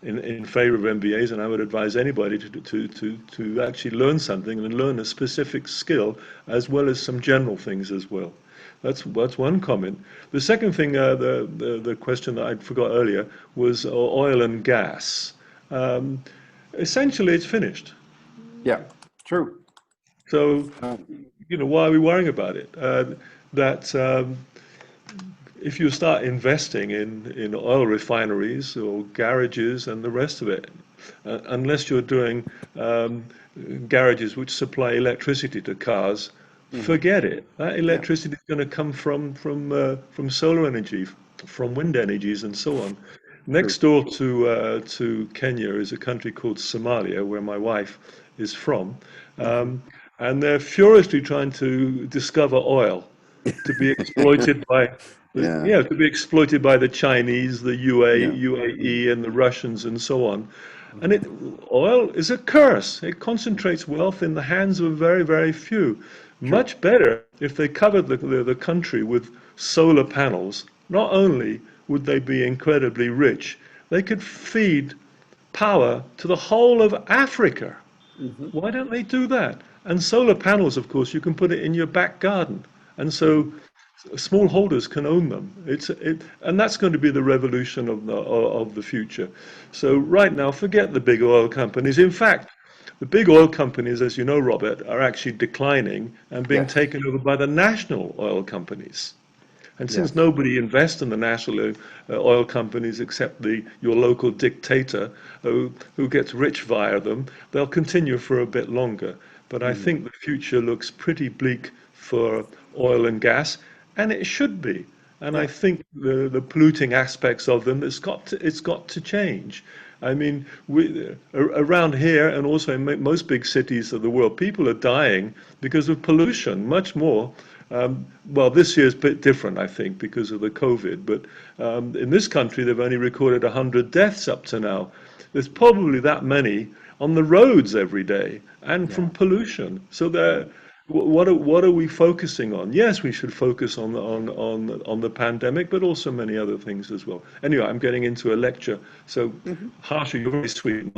in favor of MBAs, and I would advise anybody to actually learn something and learn a specific skill as well as some general things as well. That's one comment. The second thing, the question that I forgot earlier was oil and gas. Um, Essentially, it's finished. yeah, true. So, why are we worrying about it? That if you start investing in oil refineries or garages and the rest of it, unless you're doing um, garages which supply electricity to cars, forget it. That Yeah, electricity is going to come from solar energy, from wind energies, and so on. true. Next door to Kenya is a country called Somalia, where my wife is from, um, and they're furiously trying to discover oil to be exploited by Yeah, to be exploited by the Chinese, the yeah. UAE, and the Russians, and so on. And oil is a curse. It concentrates wealth in the hands of a very, very few. True. Much better if they covered the country with solar panels. Not only would they be incredibly rich, they could feed power to the whole of Africa. Hmm. Why don't they do that? And solar panels, of course, you can put it in your back garden. And so smallholders can own them. And that's going to be the revolution of the future. So right now, forget the big oil companies. In fact, the big oil companies, as you know, Robert, are actually declining and being Yes, taken over by the national oil companies. And since yes. nobody invests in the national oil companies except your local dictator who gets rich via them, they'll continue for a bit longer. But I Mm. think the future looks pretty bleak for oil and gas, and it should be. And I Yeah, think the polluting aspects of them, it's got to change. I mean, around here and also in most big cities of the world, people are dying because of pollution, much more. Well, this year's a bit different, I think, because of the COVID. But in this country, they've only recorded 100 deaths up to now. There's probably that many on the roads every day and from yeah. pollution. So Mm. what are we focusing on? Yes, we should focus on the pandemic, but also many other things as well. Anyway, I'm getting into a lecture. So, Hmm. Harsha, you're very sweet,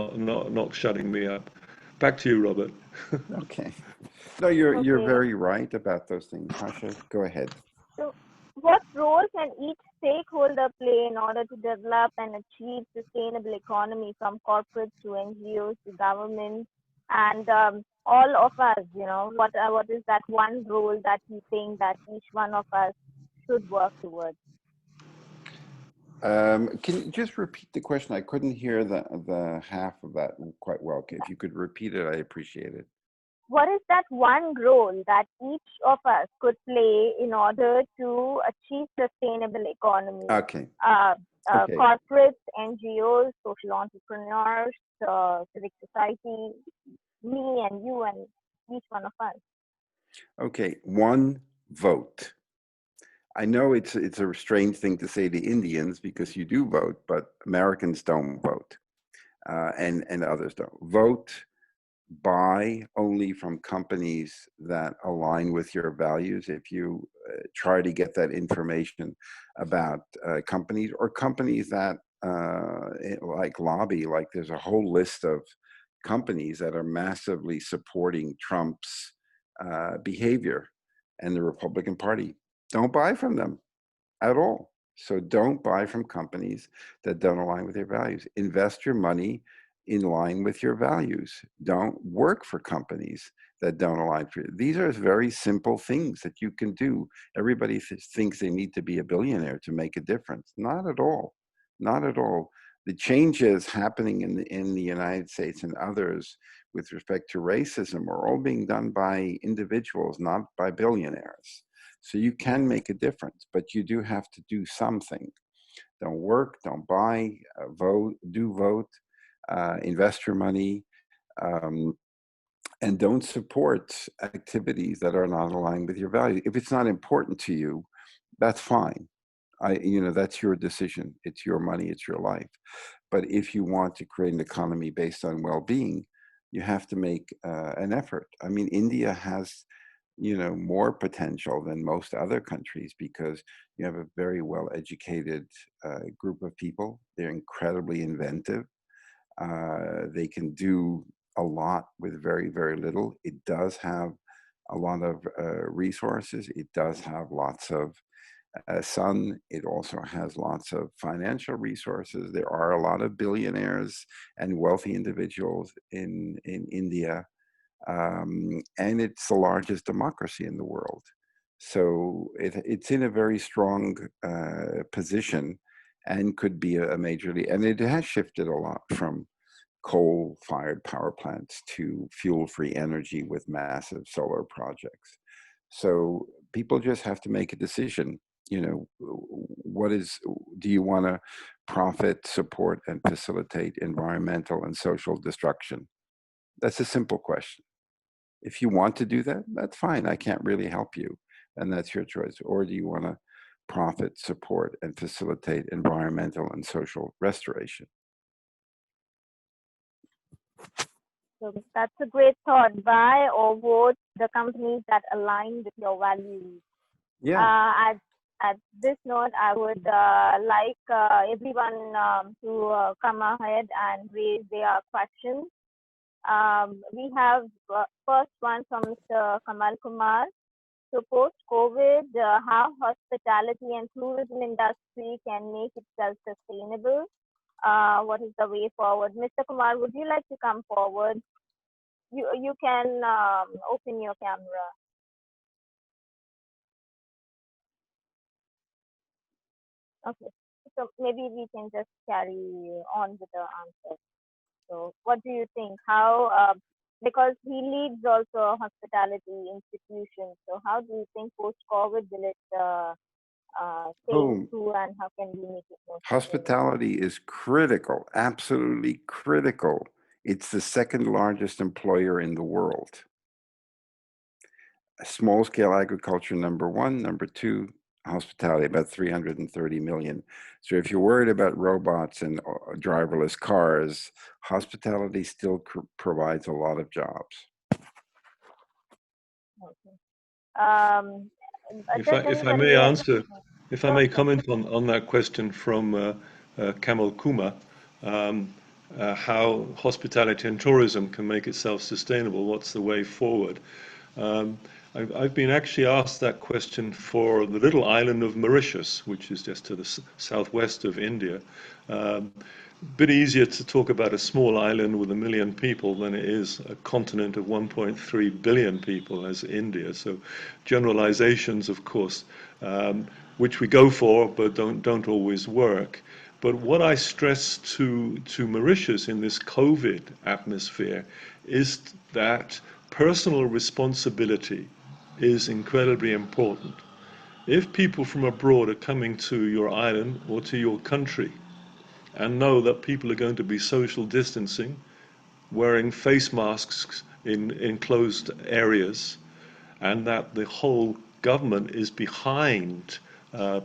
not shutting me up. Back to you, Robert. Okay. No, you're Okay. very right about those things, Harsha. Go ahead. So, what role can each stakeholder play in order to develop and achieve sustainable economy, from corporates to NGOs to governments and all of us? What is that one role that you think that each one of us should work towards? Can you just repeat the question? I couldn't hear the half of that quite well. If you could repeat it, I appreciate it. What is that one role that each of us could play in order to achieve sustainable economy? Okay. Okay. Corporates, NGOs, social entrepreneurs, civic society, me and you and each one of us. Okay. One, vote. I know it's a strange thing to say to Indians because you do vote, but Americans don't vote, and others don't. Vote. Buy only from companies that align with your values. If you try to get that information about companies or companies that like lobby, like there's a whole list of companies that are massively supporting Trump's behavior and the Republican Party. Don't buy from them at all. So don't buy from companies that don't align with your values. Invest your money in line with your values. Don't work for companies that don't align for you. These are very simple things that you can do. Everybody thinks they need to be a billionaire to make a difference. Not at all. Not at all. The changes happening in the United States and others with respect to racism are all being done by individuals, not by billionaires. So you can make a difference, but you do have to do something. Don't work, don't buy, vote, do vote, invest your money, and don't support activities that are not aligned with your values. If it's not important to you, that's fine. That's your decision. It's your money, it's your life. But if you want to create an economy based on well-being, you have to make an effort. I mean, India has more potential than most other countries because you have a very well-educated group of people. They're incredibly inventive. They can do a lot with very, very little. It does have a lot of resources. It does have lots of sun. It also has lots of financial resources. There are a lot of billionaires and wealthy individuals in India. And it's the largest democracy in the world. So it's in a very strong position and could be a major league. And it has shifted a lot from coal-fired power plants to fuel-free energy with massive solar projects. So people just have to make a decision. Do you want to profit, support, and facilitate environmental and social destruction? That's a simple question. If you want to do that, that's fine. I can't really help you, and that's your choice. Or do you want to profit, support, and facilitate environmental and social restoration? So that's a great thought. Buy or vote the companies that align with your values. Yeah. At this note, I would like everyone to come ahead and raise their questions. We have first one from Mr. Kamal Kumar. So post-COVID, how hospitality and tourism industry can make itself sustainable? What is the way forward? Mr. Kumar, would you like to come forward? You can open your camera. Okay, so maybe we can just carry on with the answer. So what do you think? How, because he leads also a hospitality institution, so how do you think post-COVID will it sail through, and how can we make it more? Hospitality is critical, absolutely critical. It's the second largest employer in the world. Small scale agriculture, number one. Number two, hospitality, about 330 million. So if you're worried about robots and driverless cars, hospitality still provides a lot of jobs. Okay. If I may answer, if I may comment on that question from Kamal Kumar, how hospitality and tourism can make itself sustainable, what's the way forward? I've been actually asked that question for the little island of Mauritius, which is just to the southwest of India. Bit easier to talk about a small island with 1 million people than it is a continent of 1.3 billion people as India. So generalizations, of course. which we go for, but don't always work. But what I stress to Mauritius in this COVID atmosphere is that personal responsibility is incredibly important. If people from abroad are coming to your island or to your country and know that people are going to be social distancing, wearing face masks in enclosed areas, and that the whole government is behind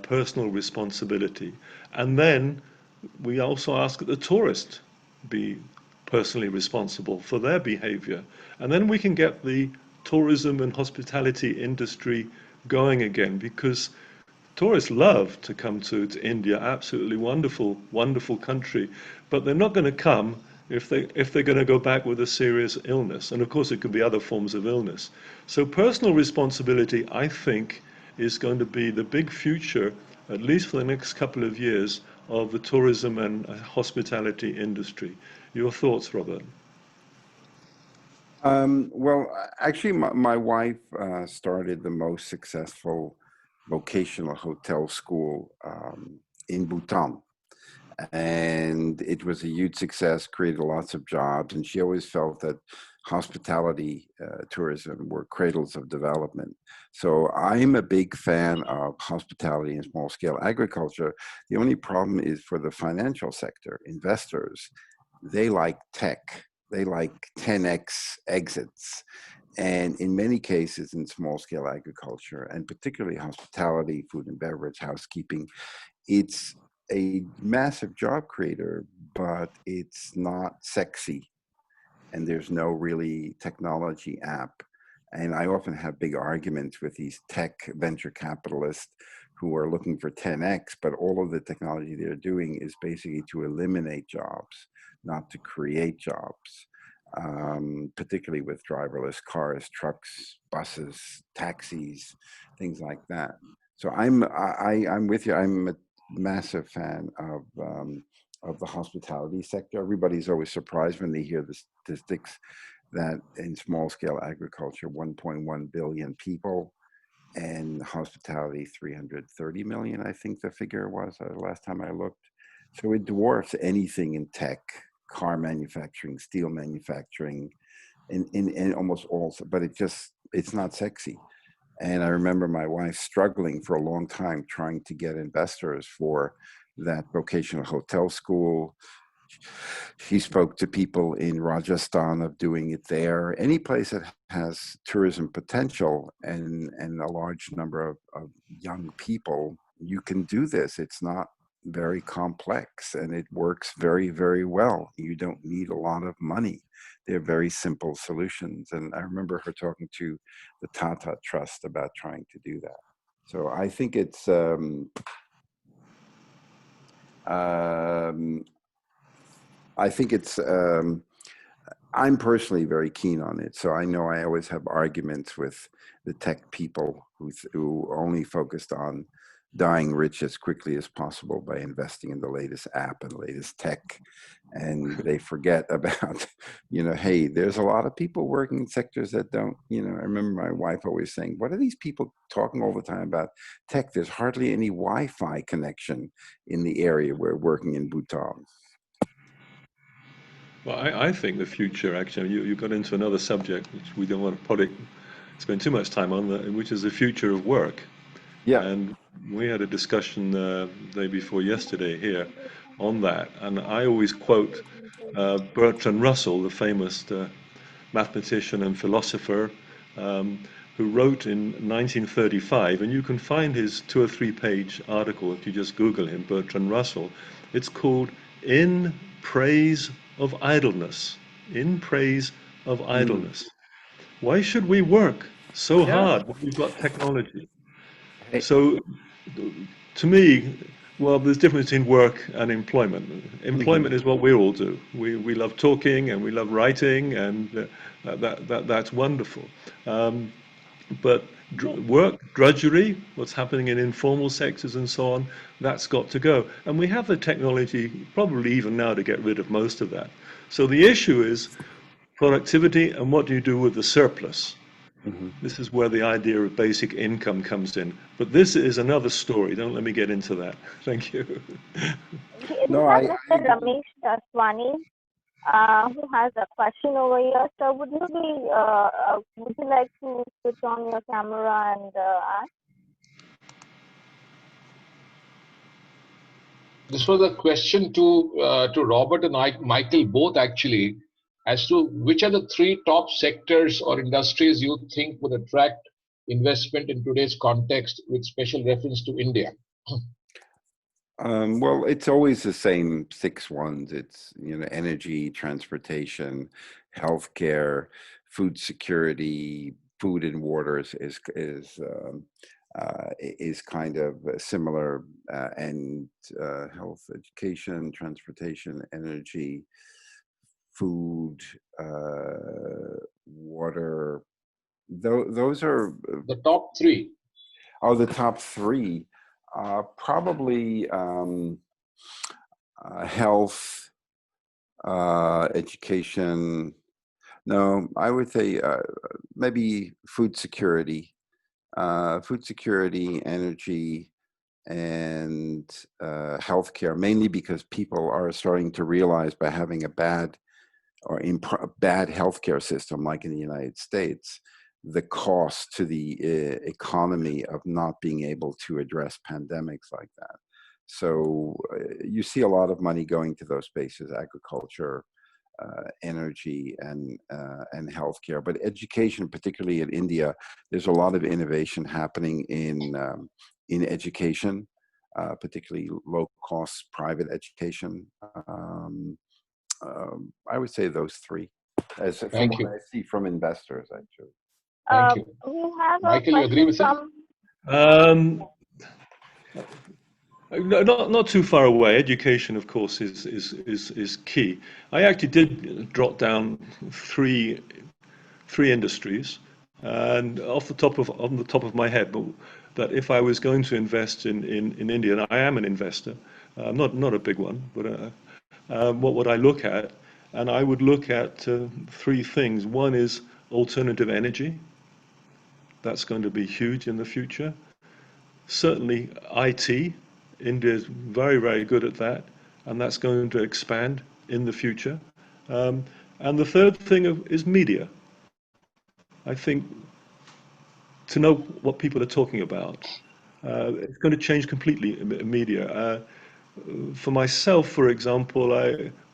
personal responsibility. And then we also ask that the tourists be personally responsible for their behavior. And then we can get the tourism and hospitality industry going again, because tourists love to come to India, absolutely wonderful, wonderful country, but they're not going to come if they're going to go back with a serious illness. And of course, it could be other forms of illness. So personal responsibility, I think, is going to be the big future, at least for the next couple of years, of the tourism and hospitality industry. Your thoughts, Robert? Well, actually, my wife started the most successful vocational hotel school in Bhutan. And it was a huge success, created lots of jobs. And she always felt that hospitality tourism were cradles of development. So I'm a big fan of hospitality and small scale agriculture. The only problem is for the financial sector, investors, they like tech. They like 10x exits. And in many cases in small scale agriculture, and particularly hospitality, food and beverage, housekeeping, it's a massive job creator, but it's not sexy. And there's no really technology app. And I often have big arguments with these tech venture capitalists who are looking for 10x, but all of the technology they're doing is basically to eliminate jobs, not to create jobs, particularly with driverless cars, trucks, buses, taxis, things like that. So I'm with you. I'm a massive fan of the hospitality sector. Everybody's always surprised when they hear the statistics that in small scale agriculture, 1.1 billion people, and hospitality 330 million, I think the figure was last time I looked. So it dwarfs anything in tech, car manufacturing, steel manufacturing, in almost all, but it's not sexy. And I remember my wife struggling for a long time trying to get investors for that vocational hotel school. She spoke to people in Rajasthan of doing it there. Any place that has tourism potential and a large number of young people, you can do this. It's not very complex and it works very, very well. You don't need a lot of money. They're very simple solutions. And I remember her talking to the Tata Trust about trying to do that. So I think it's I think it's I'm personally very keen on it. So I know I always have arguments with the tech people who only focused on dying rich as quickly as possible by investing in the latest app and latest tech. And they forget about, hey, there's a lot of people working in sectors that don't, I remember my wife always saying, what are these people talking all the time about tech? There's hardly any Wi-Fi connection in the area we're working in Bhutan. Well, I think the future, actually, you got into another subject which we don't want to probably spend too much time on, which is the future of work. Yeah. And we had a discussion day before yesterday here on that. And I always quote Bertrand Russell, the famous mathematician and philosopher, who wrote in 1935, and you can find his 2 or 3 page article if you just Google him, Bertrand Russell. It's called In Praise of Idleness. In Praise of Idleness. Why should we work so hard when we've got technology? So, to me, well, there's a difference between work and employment. Employment is what we all do. We love talking and we love writing, and that's wonderful. But work, drudgery, what's happening in informal sectors and so on, that's got to go. And we have the technology, probably even now, to get rid of most of that. So the issue is productivity and what do you do with the surplus? Mhm. This is where the idea of basic income comes in. But this is another story. Don't let me get into that. Thank you. We No, have I Mr. agree. Ramesh Daswani, who has a question over here. So would you like to switch on your camera and ask? This was a question to Robert and Michael both actually, as to which are the three top sectors or industries you think would attract investment in today's context, with special reference to India. Well, it's always the same six ones. It's, energy, transportation, healthcare, food security, food and water is kind of similar, and health, education, transportation, energy, food, water. Those are The top three. the top three. Probably health, education. No, I would say maybe food security, energy, and healthcare. Mainly because people are starting to realize, by having a bad bad healthcare system like in the United States, the cost to the economy of not being able to address pandemics like that. So you see a lot of money going to those spaces: agriculture, energy, and healthcare. But education, particularly in India, there's a lot of innovation happening in education, particularly low cost private education. I would say those three, as from Thank what you. I see from investors, actually. Thank you. We have a Michael, you agree question with him? from. Um, no, not too far away. Education, of course, is key. I actually did drop down three industries, and on the top of my head, but that if I was going to invest in India, and I am an investor, not a big one, but what would I look at? And I would look at three things. One is alternative energy. That's going to be huge in the future. Certainly IT. India is very, very good at that, and that's going to expand in the future. Um, and the third thing is media. I think to know what people are talking about, it's going to change completely in media. For myself, for example,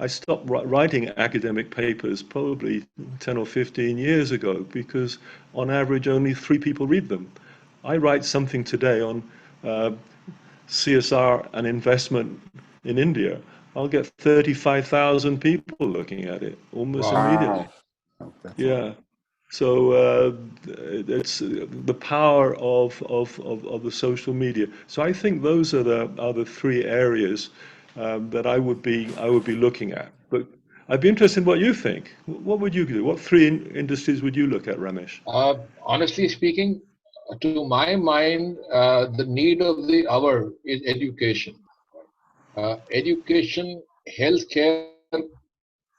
I stopped writing academic papers probably 10 or 15 years ago because on average only three people read them. I write something today on uh, CSR and investment in India. I'll get 35,000 people looking at it almost Wow. immediately. Wow. Oh, that's a lot. Yeah. So it's the power of the social media. So I think those are the three areas that I would be looking at. But I'd be interested in what you think. What would you do? What three industries would you look at, Ramesh? Honestly speaking, to my mind, the need of the hour is education. Education, healthcare,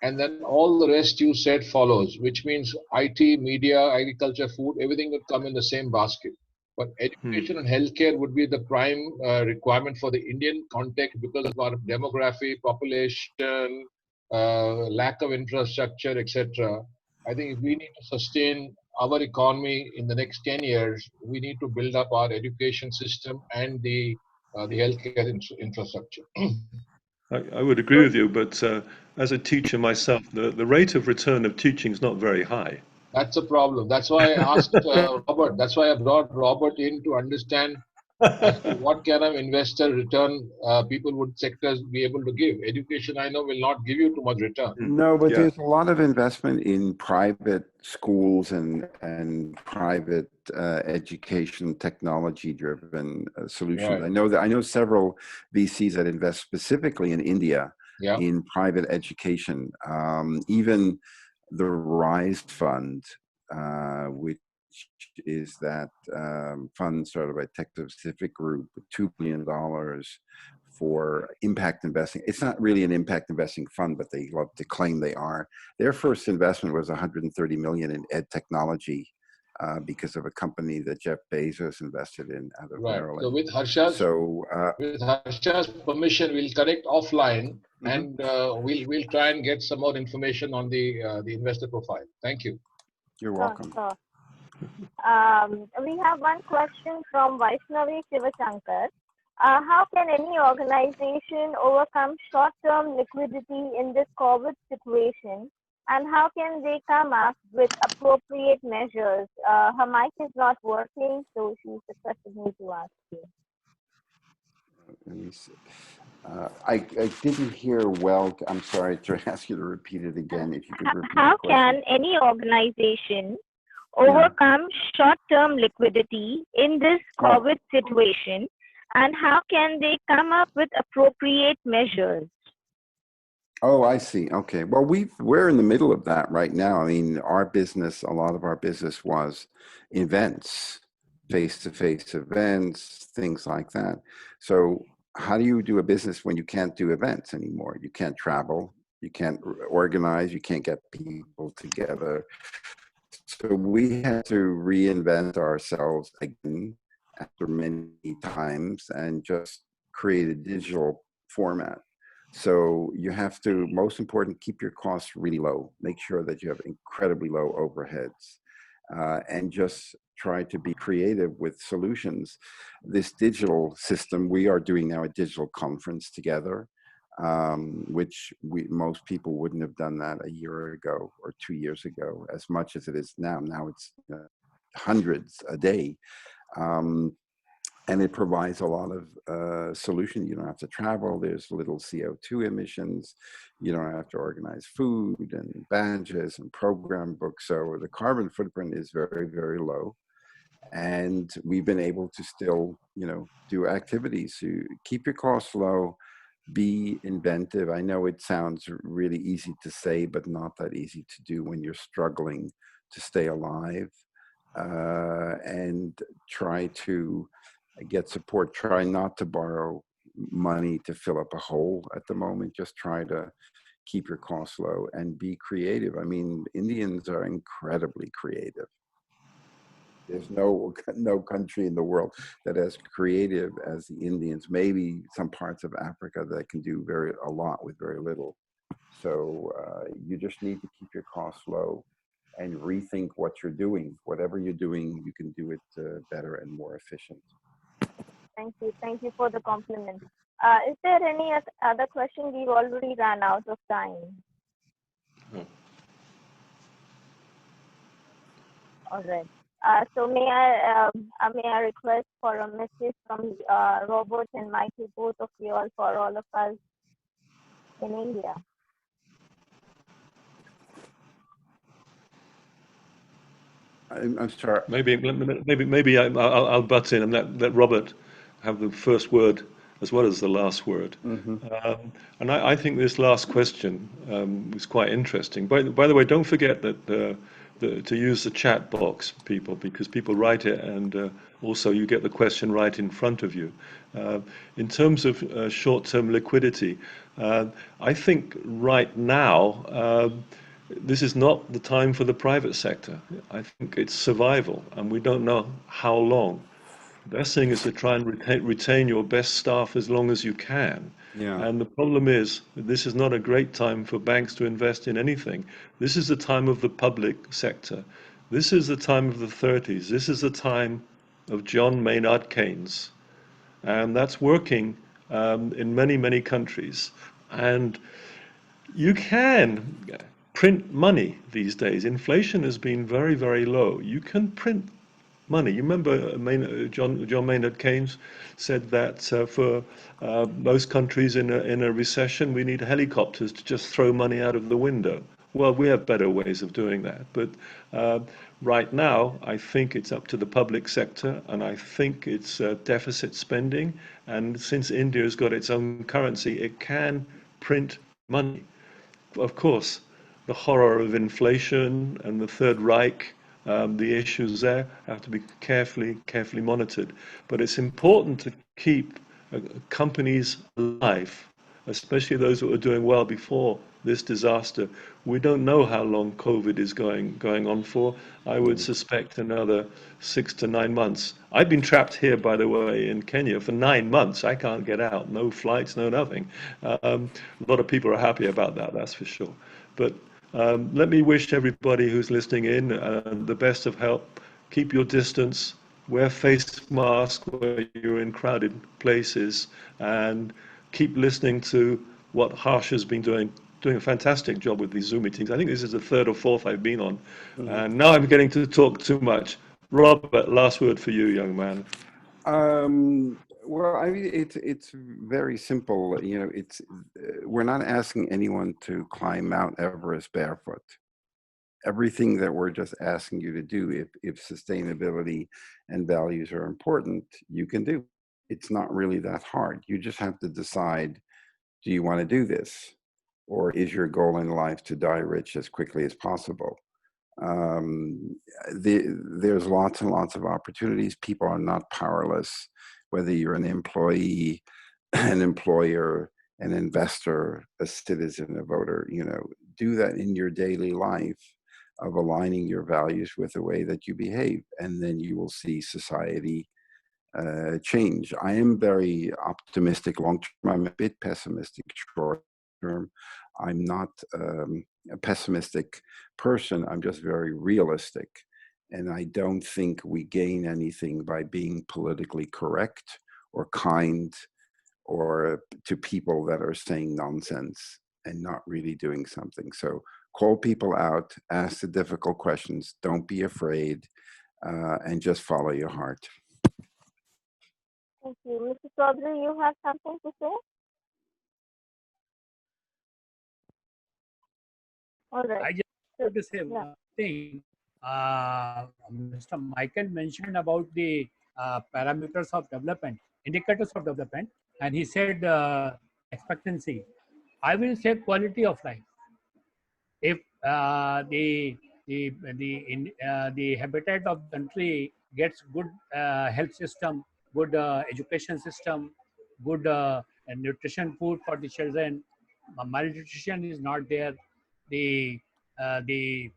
and then all the rest you said follows, which means IT, media, agriculture, food, everything would come in the same basket. But Hmm. education and healthcare would be the prime requirement for the Indian context because of our demography, population, lack of infrastructure, etc. I think if we need to sustain our economy in the next 10 years, we need to build up our education system and the healthcare infrastructure. I would agree with you, but as a teacher myself, the rate of return of teaching is not very high. That's a problem. That's why I asked Robert. That's why I brought Robert in to understand as to what kind of investor return people would sectors be able to give. Education, I know, will not give you too much return. Hmm. No, but Yeah. there's a lot of investment in private schools and private education technology driven solutions. Right. I know several VCs that invest specifically in India Yeah. in private education. Even the Rise Fund, which is that fund started by Texas Pacific Group with $2 billion for impact investing. It's not really an impact investing fund, but they love to claim they are. Their first investment was 130 million in ed technology because of a company that Jeff Bezos invested in out of Right. Maryland. So with Harsha's permission, we'll connect offline, and we'll try and get some more information on the investor profile. Thank you. You're welcome. Sure. We have one question from Vaishnavi Shivashankar. How can any organization overcome short-term liquidity in this COVID situation, and how can they come up with appropriate measures? Her mic is not working, so she requested me to ask you. Let me see. I didn't hear well. I'm sorry to ask you to repeat it again. If you could repeat How the question. can any organization overcome short-term liquidity in this COVID situation, and how can they come up with appropriate measures? Oh, I see. Okay. Well, we're in the middle of that right now. I mean, a lot of our business was events, face-to-face events, things like that. So how do you do a business when you can't do events anymore? You can't travel, you can't organize, you can't get people together. So we had to reinvent ourselves again after many times and just create a digital format. So you have to, most important, keep your costs really low. Make sure that you have incredibly low overheads, and just try to be creative with solutions. This digital system, we are doing now a digital conference together, which most people wouldn't have done that a year ago or 2 years ago, as much as it is now. Now it's hundreds a day. And it provides a lot of solution. You don't have to travel. There's little CO2 emissions. You don't have to organize food and badges and program books. So the carbon footprint is very, very low. And we've been able to still, do activities to keep your costs low, be inventive. I know it sounds really easy to say, but not that easy to do when you're struggling to stay alive, and try to get support. Try not to borrow money to fill up a hole at the moment. Just try to keep your costs low and be creative. I mean, Indians are incredibly creative. There's no country in the world that as creative as the Indians. Maybe some parts of Africa that can do a lot with very little. So you just need to keep your costs low and rethink what you're doing. Whatever you're doing, you can do it better and more efficient. Thank you for the compliment. Is there any other question? We've already ran out of time. All right. So may I request for a message from Robert and Michael, both of you all, for all of us in India? I'm sorry. Maybe I'll butt in and let Robert have the first word as well as the last word. And I think this last question was quite interesting. By the way, don't forget that to use the chat box, people, because people write it, and also you get the question right in front of you. In terms of short-term liquidity, I think right now this is not the time for the private sector. I think it's survival, and we don't know how long. The best thing is to try and retain your best staff as long as you can. Yeah. And the problem is, this is not a great time for banks to invest in anything. This is the time of the public sector. This is the time of the 30s. This is the time of John Maynard Keynes. And that's working in many, many countries. And you can print money these days. Inflation has been very, very low. You can print money. You remember John Maynard Keynes said that for most countries in a recession, we need helicopters to just throw money out of the window. Well, we have better ways of doing that. But right now, I think it's up to the public sector, and I think it's deficit spending. And since India's got its own currency, it can print money. Of course, the horror of inflation and the Third Reich, the issues there have to be carefully monitored. But it's important to keep companies alive especially those who were doing well before this disaster. We don't know how long COVID is going on for. I would suspect another 6 to 9 months. I've been trapped here, by the way, in Kenya for 9 months. I can't get out. No flights, no nothing. A lot of people are happy about that, that's for sure. But let me wish everybody who's listening in the best of health. Keep your distance, wear face masks where you're in crowded places, and keep listening to what Harsh has been doing a fantastic job with these Zoom meetings. I think this is the third or fourth I've been on. And now I'm getting to talk too much. Robert, last word for you, young man. Well, I mean, it's very simple. You know, we're not asking anyone to climb Mount Everest barefoot. Everything that we're just asking you to do, if sustainability and values are important, you can do. It's not really that hard. You just have to decide, do you want to do this? Or is your goal in life to die rich as quickly as possible? There's lots and lots of opportunities. People are not powerless, whether you're an employee, an employer, an investor, a citizen, a voter. You know, do that in your daily life of aligning your values with the way that you behave, and then you will see society change. I am very optimistic long term. I'm a bit pessimistic short term. I'm not a pessimistic person. I'm just very realistic. And I don't think we gain anything by being politically correct or kind or to people that are saying nonsense and not really doing something. So call people out, ask the difficult questions, don't be afraid, and just follow your heart. Thank you. Mr. Chaudhary, you have something to say? All right. I just So, want to say yeah. one thing. Mr. Michael mentioned about the parameters of development, indicators of development, and he said expectancy. I will say quality of life. If the habitat of the country gets good health system, good education system, good nutrition food for the children, malnutrition is not there, the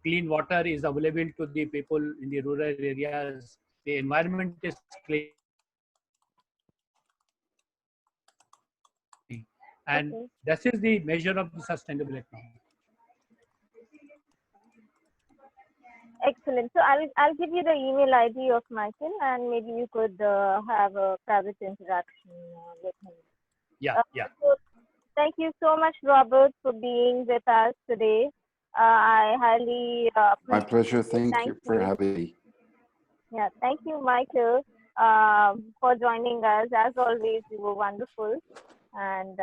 clean water is available to the people in the rural areas, the environment is clean, and Okay. this is the measure of the sustainable economy. Excellent. So I'll give you the email ID of Michael, and maybe you could have a private interaction with him. Yeah, yeah. So thank you so much, Robert, for being with us today. I highly My appreciate pleasure. it. Thank you for having me. Yeah, thank you, Michael, for joining us. As always, you were wonderful, and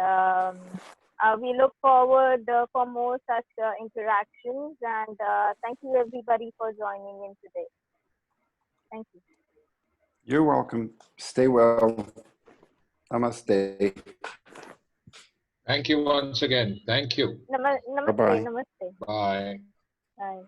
we look forward for more such interactions. And thank you, everybody, for joining in today. Thank you. You're welcome. Stay well. Namaste. Thank you once again. Thank you. Namaste. Bye-bye. Namaste. Bye. Bye.